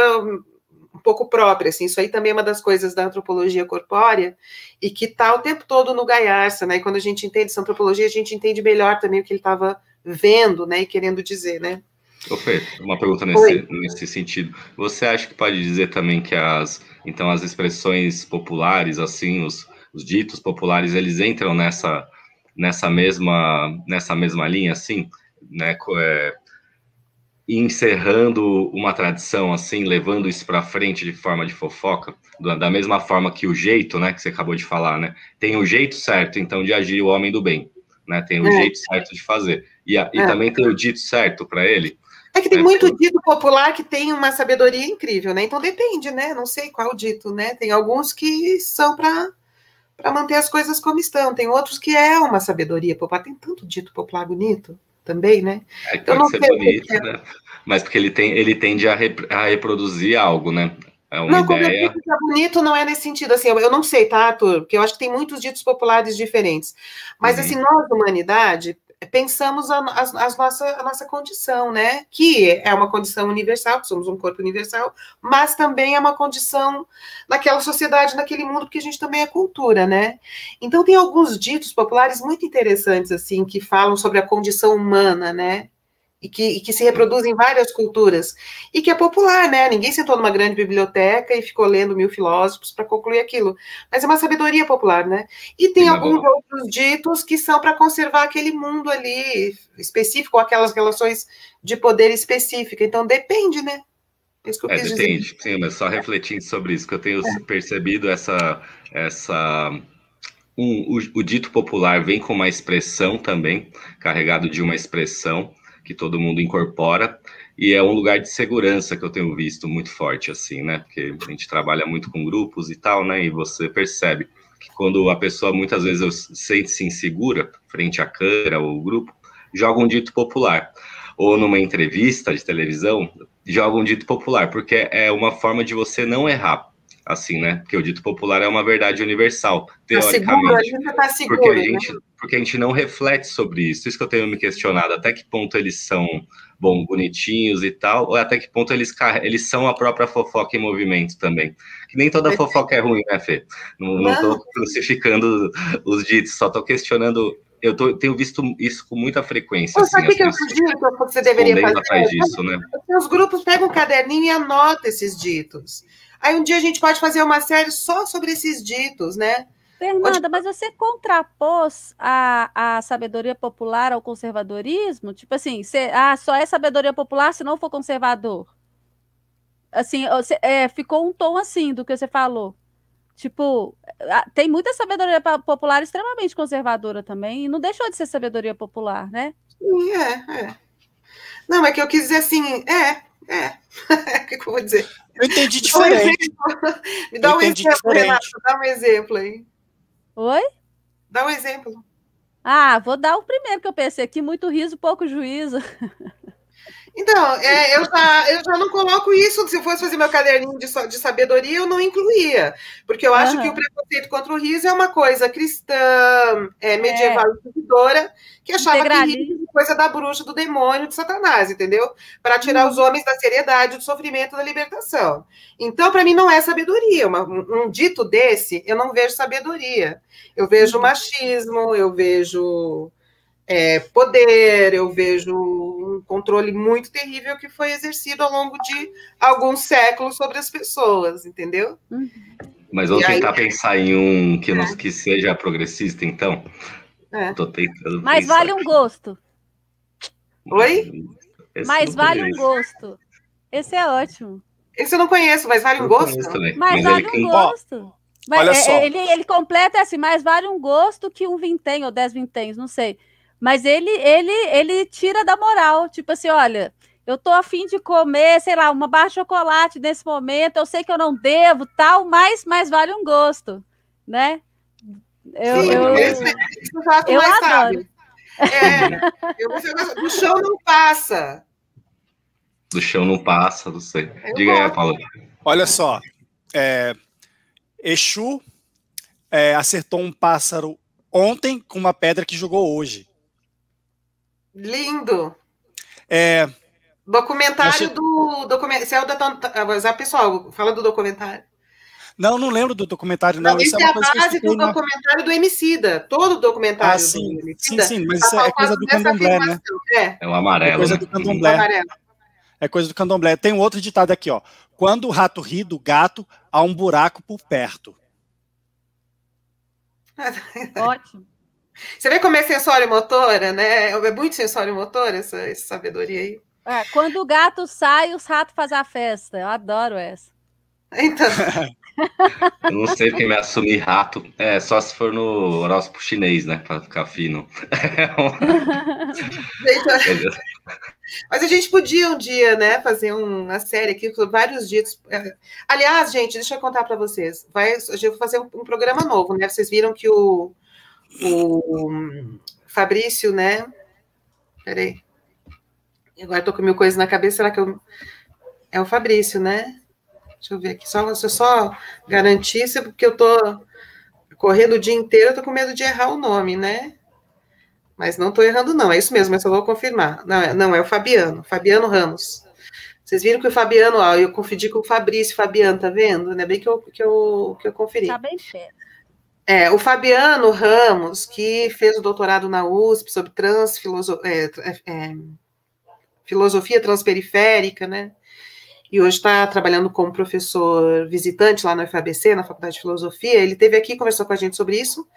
um pouco própria, assim. Isso aí também é uma das coisas da antropologia corpórea e que está o tempo todo no Gaiarsa, né? E quando a gente entende essa antropologia, a gente entende melhor também o que ele estava vendo, né, e querendo dizer, né? Ô, Fê, uma pergunta nesse sentido. Você acha que pode dizer também que as expressões populares, assim, os ditos populares, eles entram nessa mesma linha, assim, né? Encerrando uma tradição, assim, levando isso para frente de forma de fofoca, da mesma forma que o jeito, né, que você acabou de falar, né? Tem o jeito certo, então, de agir o homem do bem, né? Tem o jeito certo de fazer. E também tem o dito certo para ele. É que tem muito dito popular que tem uma sabedoria incrível, né? Então depende, né? Não sei qual dito, né? Tem alguns que são para manter as coisas como estão, tem outros que é uma sabedoria popular. Tem tanto dito popular bonito também, né? Então, pode ser bonito, né? Mas porque ele tende a reproduzir algo, né? É uma ideia. Quando é bonito, não é nesse sentido, assim, eu não sei, tá, Arthur? Porque eu acho que tem muitos ditos populares diferentes. Mas, assim, nós, humanidade, pensamos a nossa condição, né? Que é uma condição universal, que somos um corpo universal, mas também é uma condição naquela sociedade, naquele mundo, porque a gente também é cultura, né? Então, tem alguns ditos populares muito interessantes, assim, que falam sobre a condição humana, né? E que se reproduzem em várias culturas, e que é popular, né? Ninguém sentou numa grande biblioteca e ficou lendo 1000 filósofos para concluir aquilo, mas é uma sabedoria popular, né? E tem alguns outros ditos que são para conservar aquele mundo ali específico, aquelas relações de poder específica, então depende, né? É isso que eu quis depende, dizer. sim, mas só refletindo sobre isso, que eu tenho percebido o dito popular vem com uma expressão também, carregado de uma expressão, que todo mundo incorpora, e é um lugar de segurança que eu tenho visto muito forte, assim, né, porque a gente trabalha muito com grupos e tal, né, e você percebe que quando a pessoa muitas vezes sente-se insegura frente à câmera ou grupo, joga um dito popular, ou numa entrevista de televisão, joga um dito popular, porque é uma forma de você não errar, assim, né, porque o dito popular é uma verdade universal, teoricamente, porque a gente não reflete sobre isso que eu tenho me questionado, até que ponto eles são, bonitinhos e tal, ou até que ponto eles são a própria fofoca em movimento também, que nem toda fofoca é ruim, né, Fê? Não tô crucificando os ditos, só tô questionando. Tenho visto isso com muita frequência. Sabe o que eu sugiro que você deveria fazer? Atrás disso, né? Os grupos pegam um caderninho e anotam esses ditos. Aí um dia a gente pode fazer uma série só sobre esses ditos, né? Fernanda, mas você contrapôs a sabedoria popular ao conservadorismo? Tipo assim, só é sabedoria popular se não for conservador. Assim, ficou um tom assim do que você falou. Tipo, tem muita sabedoria popular extremamente conservadora também, e não deixou de ser sabedoria popular, né? Sim, Não, é que eu quis dizer assim, o que eu vou dizer? Eu entendi diferente. Me dá um exemplo, Renato, dá um exemplo aí. Oi? Dá um exemplo. Vou dar o primeiro que eu pensei aqui, muito riso, pouco juízo. Então, eu já não coloco isso. Se eu fosse fazer meu caderninho de sabedoria, eu não incluía. Porque eu acho que o preconceito contra o riso é uma coisa cristã, medieval e inquisidora, que achava que riso é coisa da bruxa, do demônio, de Satanás, entendeu? Para tirar os homens da seriedade, do sofrimento, da libertação. Então, para mim, não é sabedoria. Um dito desse, eu não vejo sabedoria. Eu vejo machismo, eu vejo poder, eu vejo um controle muito terrível que foi exercido ao longo de alguns séculos sobre as pessoas, entendeu? Mas vamos tentar pensar em um que seja progressista, então. Tô tentando Mas vale um gosto. Oi? Mas vale um gosto. Esse é ótimo. Esse eu não conheço, mas vale um gosto? Mas vale um gosto. Mas olha só. Ele completa assim, mas vale um gosto que um vintém ou 10 vinténs, não sei. Mas ele tira da moral. Tipo assim, olha, eu tô a fim de comer, sei lá, uma barra de chocolate nesse momento, eu sei que eu não devo, tal, mas vale um gosto, né? Eu adoro. Do chão não passa. Do chão não passa, não sei. Diga aí, Paulo. Olha só. Exu acertou um pássaro ontem com uma pedra que jogou hoje. Lindo. Documentário Esse é o da pessoal, fala do documentário. Não lembro do documentário, não. Isso é a base do documentário do Emicida. Todo o documentário do Emicida. Sim, mas isso é coisa do candomblé, né? É o amarelo. É coisa do candomblé. É coisa do candomblé. Tem um outro ditado aqui, ó. Quando o rato ri do gato, há um buraco por perto. Ótimo. Você vê como é sensório-motora, né? É muito sensório-motor essa sabedoria aí. Quando o gato sai, os ratos fazem a festa. Eu adoro essa. Então... Eu não sei porque me assumir rato. Só se for no horóscopo chinês, né? Pra ficar fino. Mas a gente podia um dia, né, fazer uma série aqui com vários dias. Aliás, gente, deixa eu contar para vocês. Eu vou fazer um programa novo, né? Vocês viram que o Fabrício, né? Peraí. Agora estou com mil coisas na cabeça. Será que é o Fabrício, né? Deixa eu ver aqui. Só garantir, porque eu tô correndo o dia inteiro, eu tô com medo de errar o nome, né? Mas não tô errando, não. É isso mesmo, mas eu vou confirmar. Não, é o Fabiano Ramos. Vocês viram que o Fabiano, eu confundi com o Fabrício Fabiano, tá vendo? Ainda bem que eu conferi. Tá bem perto. O Fabiano Ramos, que fez o doutorado na USP sobre filosofia transperiférica, né? E hoje está trabalhando como professor visitante lá no FABC, na Faculdade de Filosofia. Ele esteve aqui, conversou com a gente sobre isso,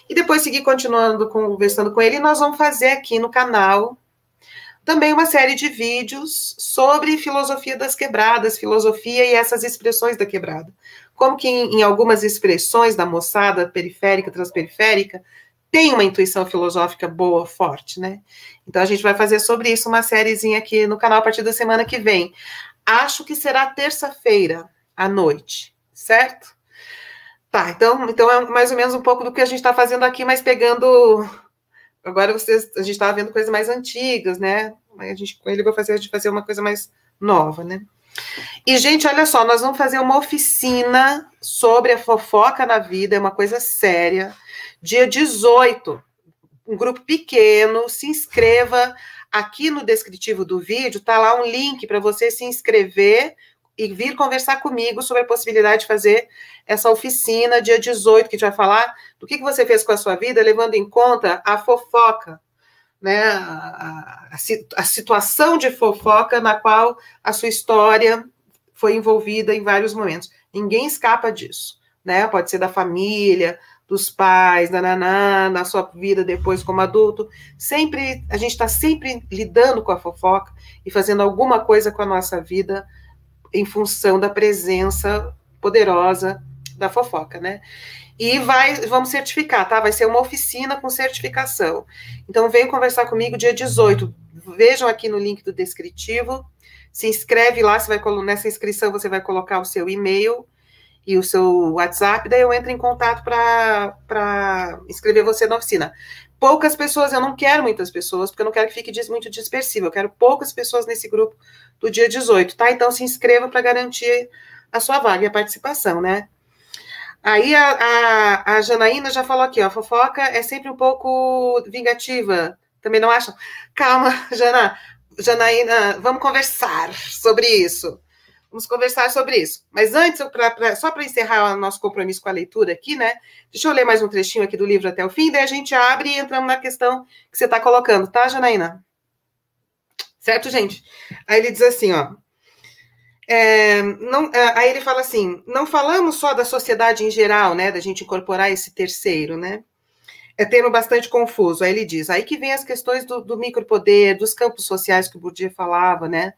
e depois segui continuando conversando com ele, e nós vamos fazer aqui no canal também uma série de vídeos sobre filosofia das quebradas, filosofia e essas expressões da quebrada. Como que em algumas expressões da moçada periférica, transperiférica, tem uma intuição filosófica boa, forte, né? Então a gente vai fazer sobre isso uma sériezinha aqui no canal a partir da semana que vem. Acho que será terça-feira à noite, certo? Tá, então é mais ou menos um pouco do que a gente está fazendo aqui, mas pegando... Agora a gente estava vendo coisas mais antigas, né? Com ele vai fazer uma coisa mais nova, né? E, gente, olha só, nós vamos fazer uma oficina sobre a fofoca na vida, é uma coisa séria. Dia 18, um grupo pequeno, se inscreva... Aqui no descritivo do vídeo está lá um link para você se inscrever e vir conversar comigo sobre a possibilidade de fazer essa oficina dia 18, que a gente vai falar do que você fez com a sua vida, levando em conta a fofoca, né? A situação de fofoca na qual a sua história foi envolvida em vários momentos. Ninguém escapa disso, né? Pode ser da família, dos pais, na sua vida depois como adulto, a gente está sempre lidando com a fofoca e fazendo alguma coisa com a nossa vida em função da presença poderosa da fofoca, né? E vamos certificar, tá? Vai ser uma oficina com certificação. Então, venham conversar comigo dia 18. Vejam aqui no link do descritivo, se inscreve lá, nessa inscrição você vai colocar o seu e-mail e o seu WhatsApp, daí eu entro em contato para inscrever você na oficina. Poucas pessoas, eu não quero muitas pessoas, porque eu não quero que fique muito dispersivo, eu quero poucas pessoas nesse grupo do dia 18, tá? Então se inscreva para garantir a sua vaga e a participação, né? Aí a Janaína já falou aqui, ó, a fofoca é sempre um pouco vingativa, também não acham? Calma, Janaína, vamos conversar sobre isso. Vamos conversar sobre isso. Mas antes, só para encerrar o nosso compromisso com a leitura aqui, né? Deixa eu ler mais um trechinho aqui do livro até o fim, daí a gente abre e entramos na questão que você está colocando, tá, Janaína? Certo, gente? Aí ele diz assim, ó. Aí ele fala assim, não falamos só da sociedade em geral, né? Da gente incorporar esse terceiro, né? é termo bastante confuso. Aí ele diz, aí que vem as questões do micropoder, dos campos sociais que o Bourdieu falava, né?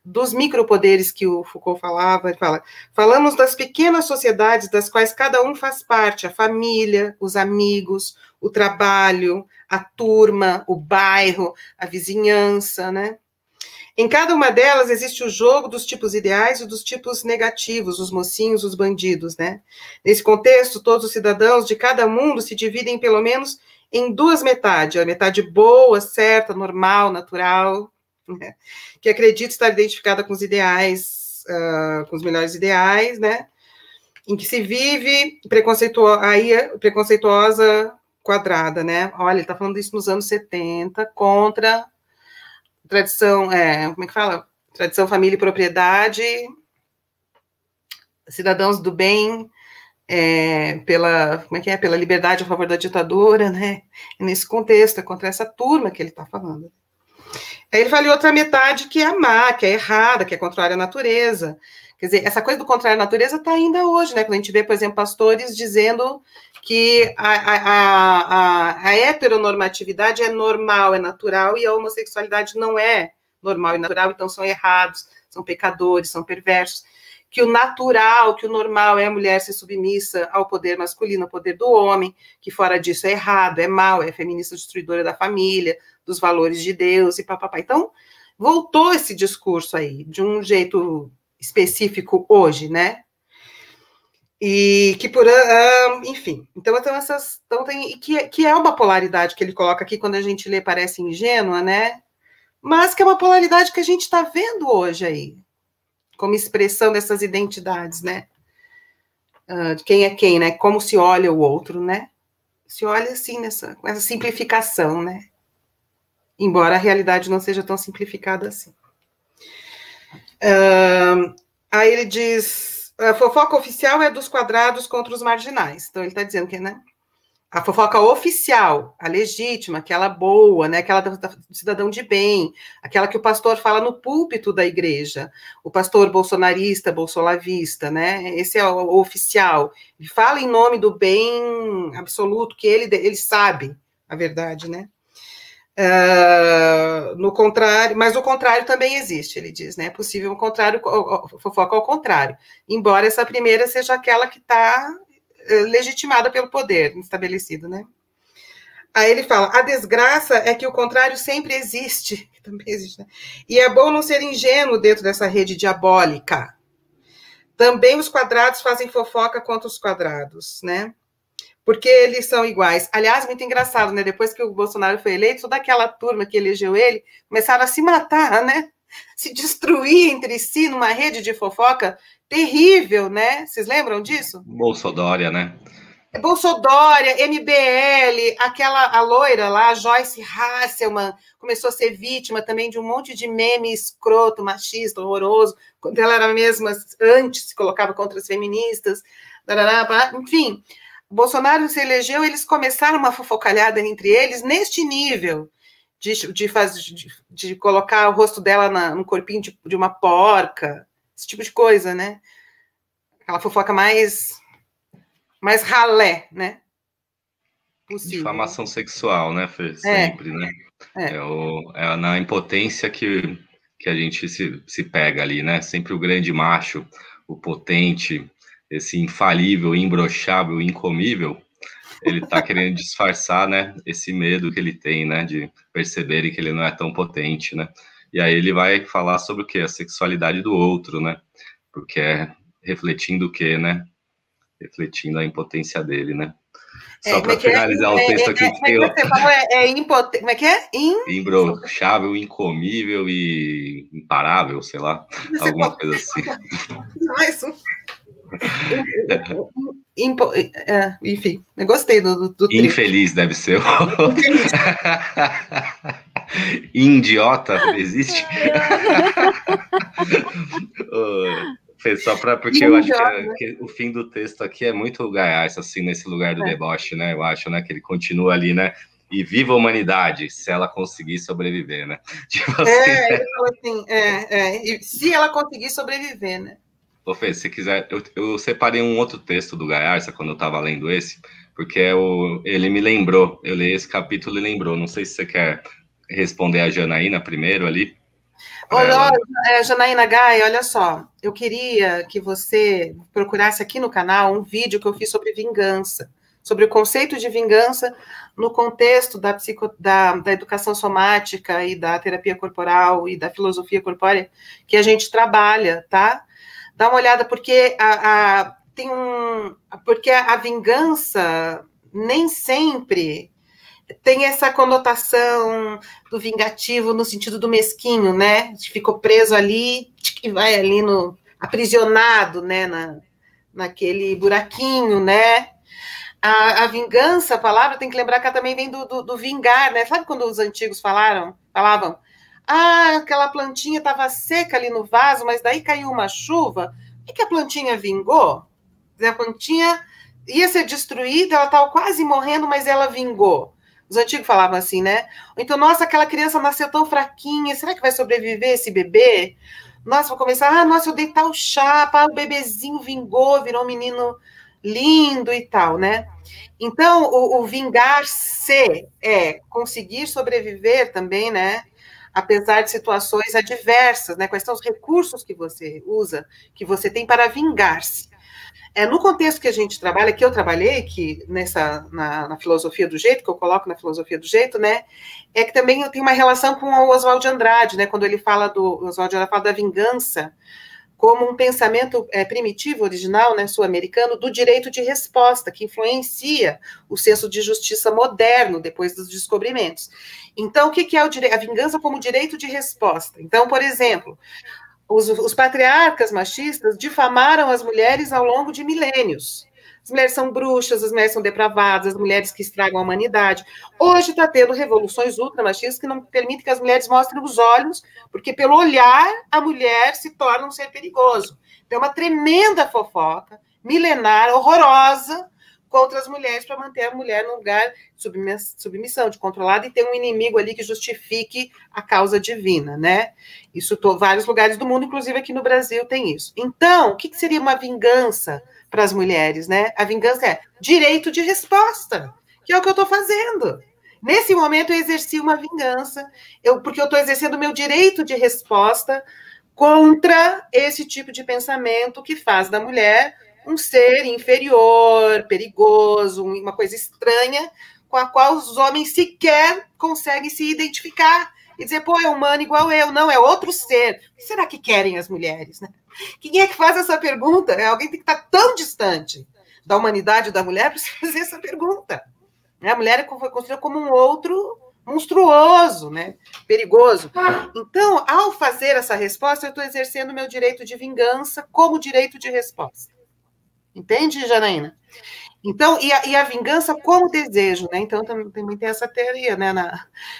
Dos micropoderes que o Foucault falava, ele fala, falamos das pequenas sociedades das quais cada um faz parte, a família, os amigos, o trabalho, a turma, o bairro, a vizinhança, né? Em cada uma delas existe o jogo dos tipos ideais e dos tipos negativos, os mocinhos, os bandidos, né? Nesse contexto, todos os cidadãos de cada mundo se dividem pelo menos em duas metades, a metade boa, certa, normal, natural, né? Que acredita estar identificada com os ideais, com os melhores ideais, né? Em que se vive preconceituosa quadrada, né? Olha, ele está falando isso nos anos 70, contra tradição, como é que fala? Tradição, família e propriedade, cidadãos do bem, pela liberdade a favor da ditadura, né? E nesse contexto, é contra essa turma que ele está falando. Aí ele fala outra metade que é a má, que é errada, que é contrária à natureza. Quer dizer, essa coisa do contrário à natureza está ainda hoje, né? Quando a gente vê, por exemplo, pastores dizendo que a heteronormatividade é normal, é natural, e a homossexualidade não é normal e natural, então são errados, são pecadores, são perversos. Que o natural, que o normal é a mulher ser submissa ao poder masculino, ao poder do homem, que fora disso é errado, é mal, é feminista destruidora da família, dos valores de Deus e papapá. Então, voltou esse discurso aí, de um jeito específico hoje, né? E que enfim, então tem, que é uma polaridade que ele coloca aqui, quando a gente lê parece ingênua, né? Mas que é uma polaridade que a gente está vendo hoje aí, como expressão dessas identidades, né? De quem é quem, né? Como se olha o outro, né? Se olha assim, com essa simplificação, né? Embora a realidade não seja tão simplificada assim. Aí ele diz, a fofoca oficial é dos quadrados contra os marginais. Então ele está dizendo que, né? A fofoca oficial, a legítima, aquela boa, né, aquela do cidadão de bem, aquela que o pastor fala no púlpito da igreja, o pastor bolsonarista, bolsolavista, né, esse é o oficial, ele fala em nome do bem absoluto, que ele sabe a verdade, né. No contrário, mas o contrário também existe, ele diz, né, é possível o contrário, fofoca ao contrário, embora essa primeira seja aquela que está legitimada pelo poder estabelecido, né? Aí ele fala, a desgraça é que o contrário sempre existe, também existe, né? E é bom não ser ingênuo dentro dessa rede diabólica. Também os quadrados fazem fofoca contra os quadrados, né? Porque eles são iguais. Aliás, muito engraçado, né? Depois que o Bolsonaro foi eleito, toda aquela turma que elegeu ele começaram a se matar, né? Se destruir entre si numa rede de fofoca terrível, né? Vocês lembram disso? Bolsodória, né? Bolsodória, MBL, a loira lá, a Joyce Hasselman, começou a ser vítima também de um monte de meme escroto, machista, horroroso, quando ela era mesmo antes, se colocava contra as feministas, enfim, o Bolsonaro se elegeu, eles começaram uma fofocalhada entre eles neste nível, de colocar o rosto dela no corpinho de uma porca, esse tipo de coisa, né? Aquela fofoca mais ralé, né? Possível. Difamação sexual, né, Fê? Sempre, né? É na impotência que a gente se pega ali, né? Sempre o grande macho, o potente, esse infalível, imbrochável, incomível, ele tá querendo disfarçar, né, esse medo que ele tem, né, de perceberem que ele não é tão potente, né? E aí ele vai falar sobre o quê? A sexualidade do outro, né? Porque é refletindo o quê, né? Refletindo a impotência dele, né? Só para finalizar o texto aqui que tem... Você falou como é que é? Imbrochável, incomível e imparável, sei lá. Alguma coisa assim. Enfim, eu gostei do infeliz deve ser. Idiota existe? Só porque eu acho que o fim do texto aqui é muito Gaiás, assim, nesse lugar do deboche, né? Eu acho, né, que ele continua ali, né? E viva a humanidade, se ela conseguir sobreviver, né? Tipo assim, ele falou assim, e se ela conseguir sobreviver, né? Ô, Fê, se quiser, eu separei um outro texto do Gayarsa quando eu estava lendo esse, porque ele me lembrou, eu li esse capítulo e lembrou. Não sei se você quer responder a Janaína primeiro ali. Olha, Janaína Gaia, olha só, eu queria que você procurasse aqui no canal um vídeo que eu fiz sobre vingança, sobre o conceito de vingança no contexto da educação somática e da terapia corporal e da filosofia corpórea que a gente trabalha, tá? Dá uma olhada, porque porque a vingança nem sempre tem essa conotação do vingativo no sentido do mesquinho, né? Ficou preso ali e vai ali aprisionado, né? Naquele buraquinho, né? A vingança, a palavra, tem que lembrar que ela também vem do vingar, né? Sabe quando os antigos falavam? Aquela plantinha estava seca ali no vaso, mas daí caiu uma chuva. Por que a plantinha vingou? A plantinha ia ser destruída, ela estava quase morrendo, mas ela vingou. Os antigos falavam assim, né? Então, nossa, aquela criança nasceu tão fraquinha, será que vai sobreviver esse bebê? Nossa, vou começar, nossa, eu dei tal chapa, o bebezinho vingou, virou um menino lindo e tal, né? Então, o vingar-se é conseguir sobreviver também, né? Apesar de situações adversas, né? Quais são os recursos que você usa, que você tem para vingar-se? No contexto que a gente trabalha, que eu trabalhei, que na filosofia do jeito, que eu coloco na filosofia do jeito, né? É que também eu tenho uma relação com o Oswald de Andrade, né? Quando ele fala Oswald de Andrade fala da vingança como um pensamento primitivo, original, né, sul-americano, do direito de resposta, que influencia o senso de justiça moderno, depois dos descobrimentos. Então, o que é a vingança como direito de resposta? Então, por exemplo, os patriarcas machistas difamaram as mulheres ao longo de milênios. As mulheres são bruxas, as mulheres são depravadas, as mulheres que estragam a humanidade. Hoje está tendo revoluções ultramachistas que não permitem que as mulheres mostrem os olhos, porque pelo olhar a mulher se torna um ser perigoso. Tem uma tremenda fofoca, milenar, horrorosa, contra as mulheres para manter a mulher num lugar de submissão, de controlada, e ter um inimigo ali que justifique a causa divina, né? Isso, vários lugares do mundo, inclusive aqui no Brasil, tem isso. Então, o que seria uma vingança para as mulheres, né? A vingança é direito de resposta, que é o que eu estou fazendo. Nesse momento, eu exerci uma vingança, porque eu estou exercendo o meu direito de resposta contra esse tipo de pensamento que faz da mulher um ser inferior, perigoso, uma coisa estranha, com a qual os homens sequer conseguem se identificar e dizer, pô, é humano igual eu. Não, é outro ser. O que será que querem as mulheres, né? Quem é que faz essa pergunta? Alguém tem que estar tão distante da humanidade da mulher para fazer essa pergunta. A mulher foi construída como um outro monstruoso, né? Perigoso. Então, ao fazer essa resposta, eu estou exercendo o meu direito de vingança como direito de resposta. Entende, Janaína? Então, e a vingança como desejo, né? Então, também tem essa teoria, né?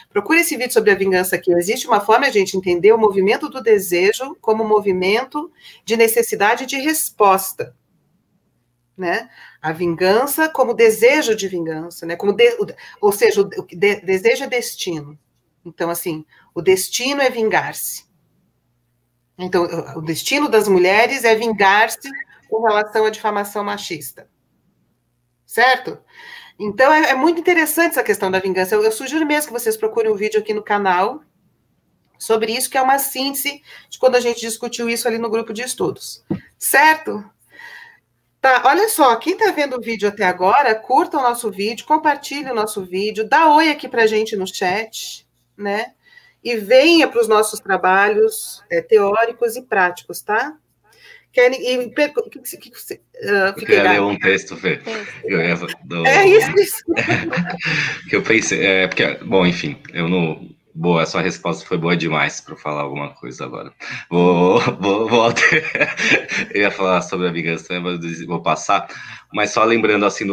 Procure esse vídeo sobre a vingança aqui. Existe uma forma de a gente entender o movimento do desejo como movimento de necessidade de resposta, né? A vingança como desejo de vingança, né? Ou seja, o desejo é destino. Então, assim, o destino é vingar-se. Então, o destino das mulheres é vingar-se com relação à difamação machista. Certo? Então, é muito interessante essa questão da vingança. Eu sugiro mesmo que vocês procurem um vídeo aqui no canal sobre isso, que é uma síntese de quando a gente discutiu isso ali no grupo de estudos. Certo? Tá, olha só, quem está vendo o vídeo até agora, curta o nosso vídeo, compartilhe o nosso vídeo, dá oi aqui para a gente no chat, né? E venha para os nossos trabalhos teóricos e práticos, tá? Eu queria ler um texto, Fê. Isso. Que eu pensei, porque, bom, enfim, eu não... Boa, a sua resposta foi boa demais para falar alguma coisa agora. Eu ia falar sobre a vingança, mas vou passar. Mas só lembrando, assim,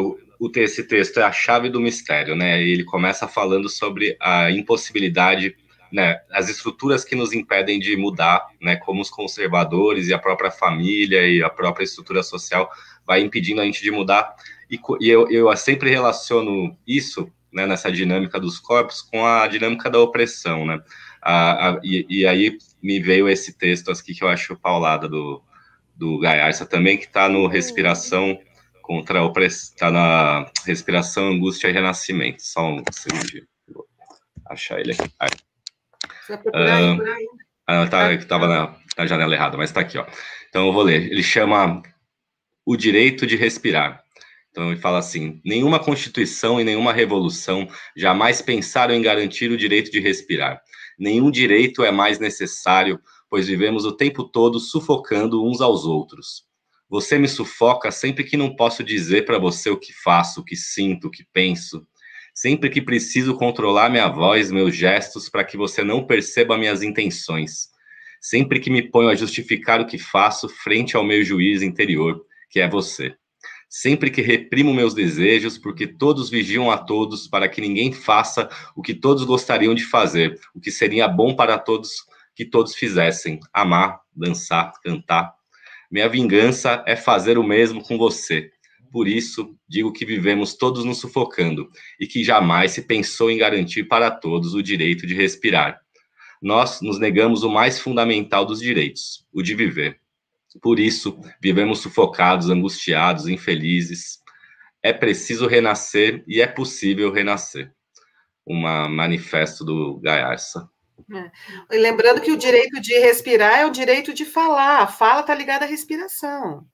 esse texto é a chave do mistério, né? E ele começa falando sobre a impossibilidade, né, as estruturas que nos impedem de mudar, né, como os conservadores e a própria família e a própria estrutura social vai impedindo a gente de mudar. E eu sempre relaciono isso, né, nessa dinâmica dos corpos com a dinâmica da opressão, né? E aí me veio esse texto aqui que eu acho paulada do do Gaiarsa também, que está no Respiração contra a Opressão, está na Respiração, Angústia e Renascimento. Só um segundinho. Vou achar ele aqui. Você vai procurar aí? Estava na janela errada, mas está aqui, ó. Então eu vou ler. Ele chama O Direito de Respirar. Então ele fala assim: nenhuma Constituição e nenhuma revolução jamais pensaram em garantir o direito de respirar. Nenhum direito é mais necessário, pois vivemos o tempo todo sufocando uns aos outros. Você me sufoca sempre que não posso dizer para você o que faço, o que sinto, o que penso. Sempre que preciso controlar minha voz, meus gestos, para que você não perceba minhas intenções. Sempre que me ponho a justificar o que faço frente ao meu juiz interior, que é você. Sempre que reprimo meus desejos, porque todos vigiam a todos, para que ninguém faça o que todos gostariam de fazer, o que seria bom para todos, que todos fizessem, amar, dançar, cantar. Minha vingança é fazer o mesmo com você. Por isso, digo que vivemos todos nos sufocando, e que jamais se pensou em garantir para todos o direito de respirar. Nós nos negamos o mais fundamental dos direitos, o de viver. Por isso, vivemos sufocados, angustiados, infelizes. É preciso renascer e é possível renascer. Um manifesto do Gaiarsa. E lembrando que o direito de respirar é o direito de falar. A fala está ligada à respiração.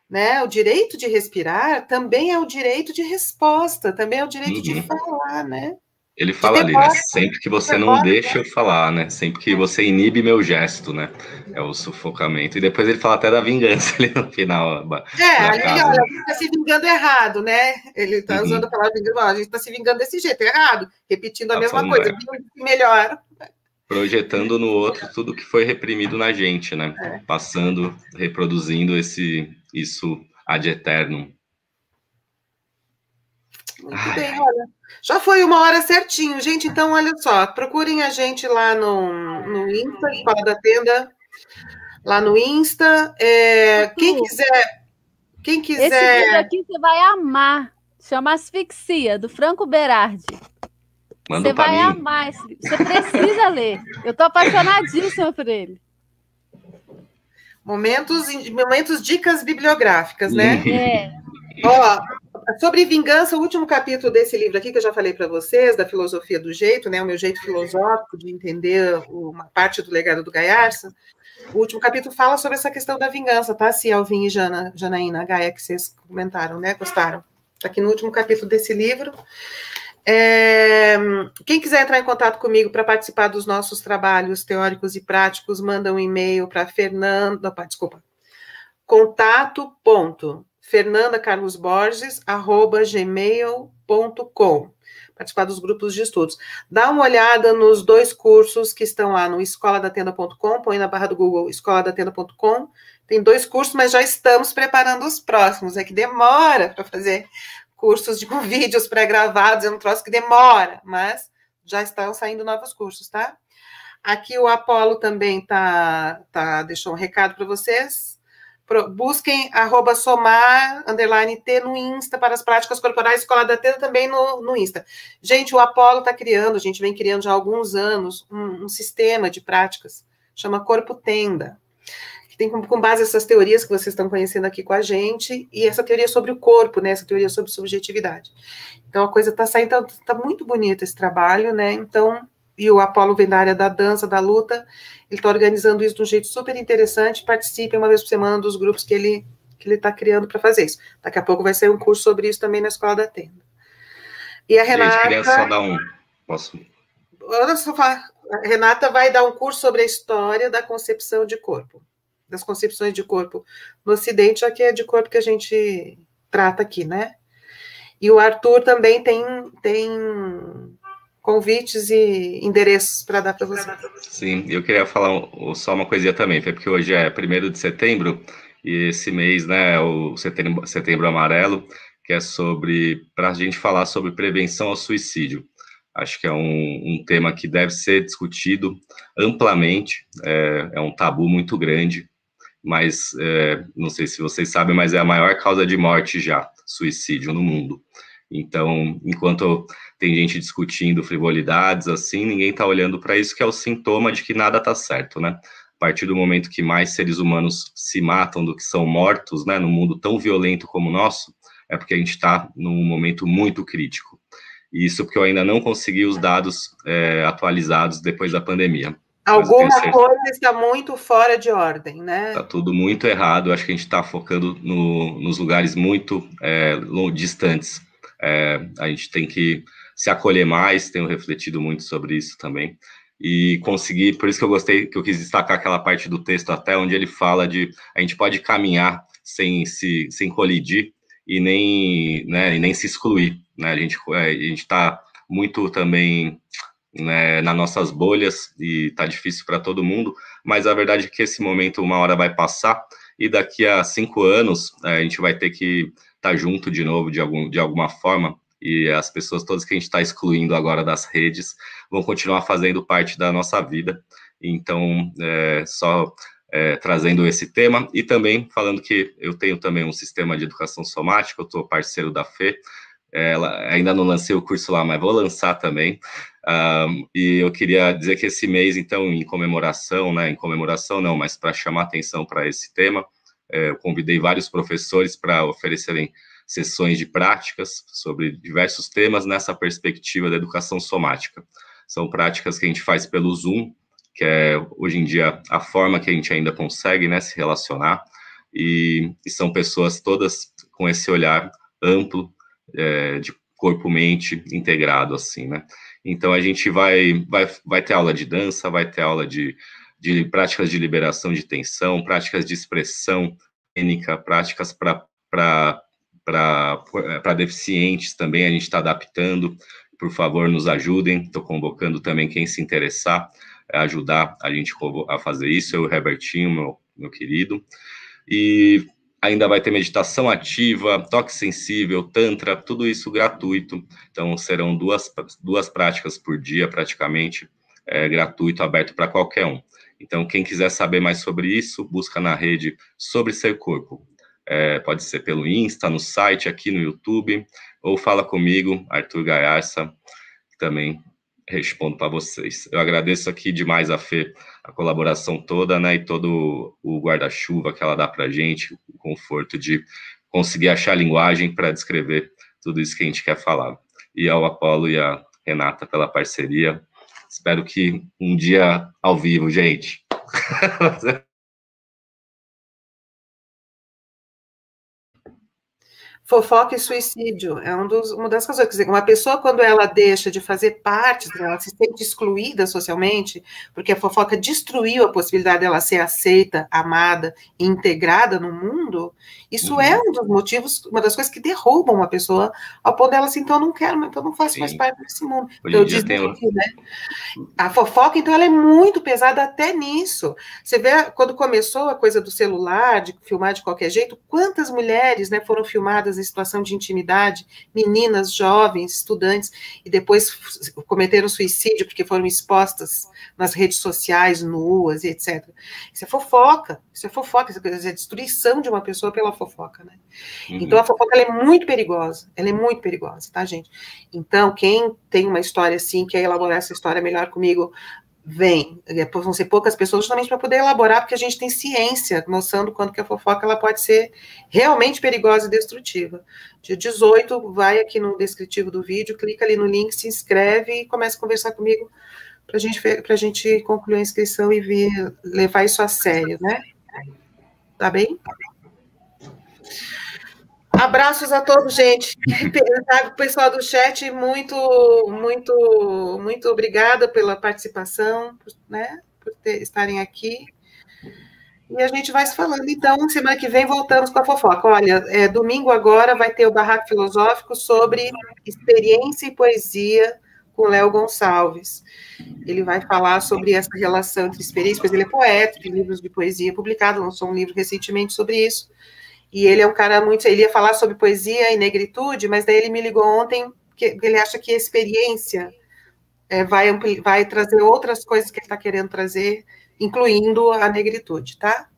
Né? O direito de respirar também é o direito de resposta, também é o direito de falar, né? Ele fala ali, né? Sempre que você não deixa eu falar, né? Sempre que você inibe meu gesto, né? É o sufocamento. E depois ele fala até da vingança ali no final. Ali, olha, a gente está se vingando errado, né? Ele está usando a palavra vingança. A gente está se vingando desse jeito, errado. Repetindo a mesma coisa, melhor. Projetando no outro tudo que foi reprimido na gente, né? Passando, reproduzindo isso ad eternum. Muito bem, olha. Já foi 1 hora certinho, gente. Então, olha só, procurem a gente lá no Insta, Escola da Tenda, lá no Insta. Quem quiser. Esse livro aqui você vai amar. Chama Asfixia, do Franco Berardi. Você vai amar esse livro. Você precisa ler. Eu estou apaixonadíssima por ele. Momentos dicas bibliográficas, né? Ó, sobre vingança, o último capítulo desse livro aqui, que eu já falei para vocês, da filosofia do jeito, né? O meu jeito filosófico de entender uma parte do legado do Gaiarsa. O último capítulo fala sobre essa questão da vingança, tá? Se Alvin e Janaína, Gaia, que vocês comentaram, né? Gostaram? Está aqui no último capítulo desse livro. Quem quiser entrar em contato comigo para participar dos nossos trabalhos teóricos e práticos, manda um e-mail para contato.fernandacarlosborges@gmail.com. Participar dos grupos de estudos. Dá uma olhada nos 2 cursos que estão lá no escoladatenda.com, põe na barra do Google escoladatenda.com. Tem 2 cursos, mas já estamos preparando os próximos. É que demora para fazer cursos com vídeos pré-gravados, é um troço que demora, mas já estão saindo novos cursos, tá? Aqui o Apolo também deixou um recado para vocês. Busquem @somar_t no Insta para as práticas corporais, Escola da Tenda também no Insta. Gente, o Apolo está criando, a gente vem criando já há alguns anos, um sistema de práticas, chama Corpo Tenda, que tem com base essas teorias que vocês estão conhecendo aqui com a gente, e essa teoria sobre o corpo, né, essa teoria sobre subjetividade. Então, a coisa está saindo, está muito bonito esse trabalho, né, então, e o Apolo vem da área da dança, da luta, ele está organizando isso de um jeito super interessante, participem 1 vez por semana dos grupos que ele está criando para fazer isso. Daqui a pouco vai ser um curso sobre isso também na Escola da Tenda. E a Renata... Gente, queria só dar um... Posso? Olha só, a Renata vai dar um curso sobre a história da concepção de corpo, das concepções de corpo no Ocidente, já que é de corpo que a gente trata aqui, né? E o Arthur também tem convites e endereços para dar para você. Sim, eu queria falar só uma coisinha também, porque hoje é 1º de setembro, e esse mês, né, é o Setembro Amarelo, que é para a gente falar sobre prevenção ao suicídio. Acho que é um tema que deve ser discutido amplamente, é um tabu muito grande, mas não sei se vocês sabem, mas é a maior causa de morte já, suicídio no mundo. Então, enquanto tem gente discutindo frivolidades, assim, ninguém está olhando para isso, que é o sintoma de que nada está certo, né? a partir do momento que mais seres humanos se matam do que são mortos, né, num mundo tão violento como o nosso, é porque a gente está num momento muito crítico. E isso porque eu ainda não consegui os dados atualizados depois da pandemia. Alguma coisa está muito fora de ordem, né? Está tudo muito errado, acho que a gente está focando nos lugares muito distantes. A gente tem que se acolher mais, tenho refletido muito sobre isso também, e conseguir, por isso que eu gostei, que eu quis destacar aquela parte do texto até onde ele fala de a gente pode caminhar sem colidir e nem se excluir, né? A gente está muito também, né, nas nossas bolhas e tá difícil para todo mundo, mas a verdade é que esse momento uma hora vai passar e daqui a 5 anos a gente vai ter que estar junto de novo de alguma forma, e as pessoas todas que a gente está excluindo agora das redes vão continuar fazendo parte da nossa vida. Então, trazendo esse tema e também falando que eu tenho também um sistema de educação somática, eu estou parceiro da Fê, ainda não lancei o curso lá, mas vou lançar também. E eu queria dizer que esse mês, então, em comemoração não, mas para chamar atenção para esse tema, eu convidei vários professores para oferecerem sessões de práticas sobre diversos temas nessa perspectiva da educação somática. São práticas que a gente faz pelo Zoom, que é, hoje em dia, a forma que a gente ainda consegue, né, se relacionar, e são pessoas todas com esse olhar amplo, de corpo-mente integrado, assim, né? Então, a gente vai ter aula de dança, vai ter aula de práticas de liberação de tensão, práticas de expressão cênica, práticas para deficientes também, a gente está adaptando. Por favor, nos ajudem, estou convocando também quem se interessar, ajudar a gente a fazer isso, eu e o Herbertinho, meu querido. E ainda vai ter meditação ativa, toque sensível, tantra, tudo isso gratuito. Então, serão duas práticas por dia, praticamente, gratuito, aberto para qualquer um. Então, quem quiser saber mais sobre isso, busca na rede Sobre Ser Corpo. Pode ser pelo Insta, no site, aqui no YouTube, ou fala comigo, Arthur Gaiarsa, que também respondo para vocês. Eu agradeço aqui demais a Fê, a colaboração toda, né, e todo o guarda-chuva que ela dá para a gente, o conforto de conseguir achar linguagem para descrever tudo isso que a gente quer falar. E ao Apolo e a Renata pela parceria. Espero que um dia ao vivo, gente. Fofoca e suicídio é uma das razões. Quer dizer, uma pessoa, quando ela deixa de fazer parte, ela se sente excluída socialmente, porque a fofoca destruiu a possibilidade dela ser aceita, amada e integrada no mundo, isso é um dos motivos, uma das coisas que derrubam uma pessoa ao ponto dela assim, então eu não quero, então eu não faço mais parte desse mundo. Então, eu desligo, né? A fofoca, então, ela é muito pesada até nisso. Você vê, quando começou a coisa do celular, de filmar de qualquer jeito, quantas mulheres, né, foram filmadas em situação de intimidade, meninas, jovens, estudantes, e depois cometeram suicídio porque foram expostas nas redes sociais, nuas e etc. Isso é fofoca, isso é destruição de uma pessoa pela fofoca, né? Então, a fofoca, ela é muito perigosa, tá, gente? Então, quem tem uma história assim, quer elaborar essa história melhor comigo, vem. Vão ser poucas pessoas justamente para poder elaborar, porque a gente tem ciência, noção do quanto que a fofoca ela pode ser realmente perigosa e destrutiva. Dia 18, vai aqui no descritivo do vídeo, clica ali no link, se inscreve e começa a conversar comigo para a gente concluir a inscrição e levar isso a sério, né? Tá bem? Abraços a todos, gente. Pessoal do chat, muito obrigada pela participação, né, por estarem aqui. E a gente vai se falando. Então, semana que vem voltamos com a fofoca. Olha, domingo agora vai ter o Barraco Filosófico sobre experiência e poesia com Léo Gonçalves. Ele vai falar sobre essa relação entre experiência, pois ele é poeta, tem livros de poesia publicados, lançou um livro recentemente sobre isso. E ele é um cara ele ia falar sobre poesia e negritude, mas daí ele me ligou ontem, que ele acha que a experiência vai trazer outras coisas que ele está querendo trazer, incluindo a negritude, tá?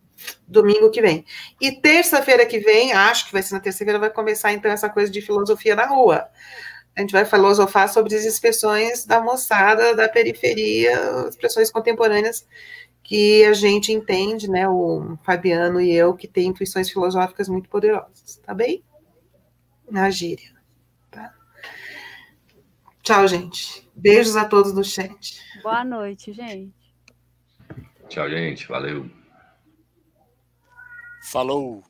Domingo que vem. E terça-feira que vem, acho que vai ser na terça-feira, vai começar, então, essa coisa de filosofia na rua. A gente vai filosofar sobre as expressões da moçada, da periferia, expressões contemporâneas, que a gente entende, né, o Fabiano e eu, que tem intuições filosóficas muito poderosas, tá bem? Na gíria, tá? Tchau, gente. Beijos a todos no chat. Boa noite, gente. Tchau, gente. Valeu. Falou.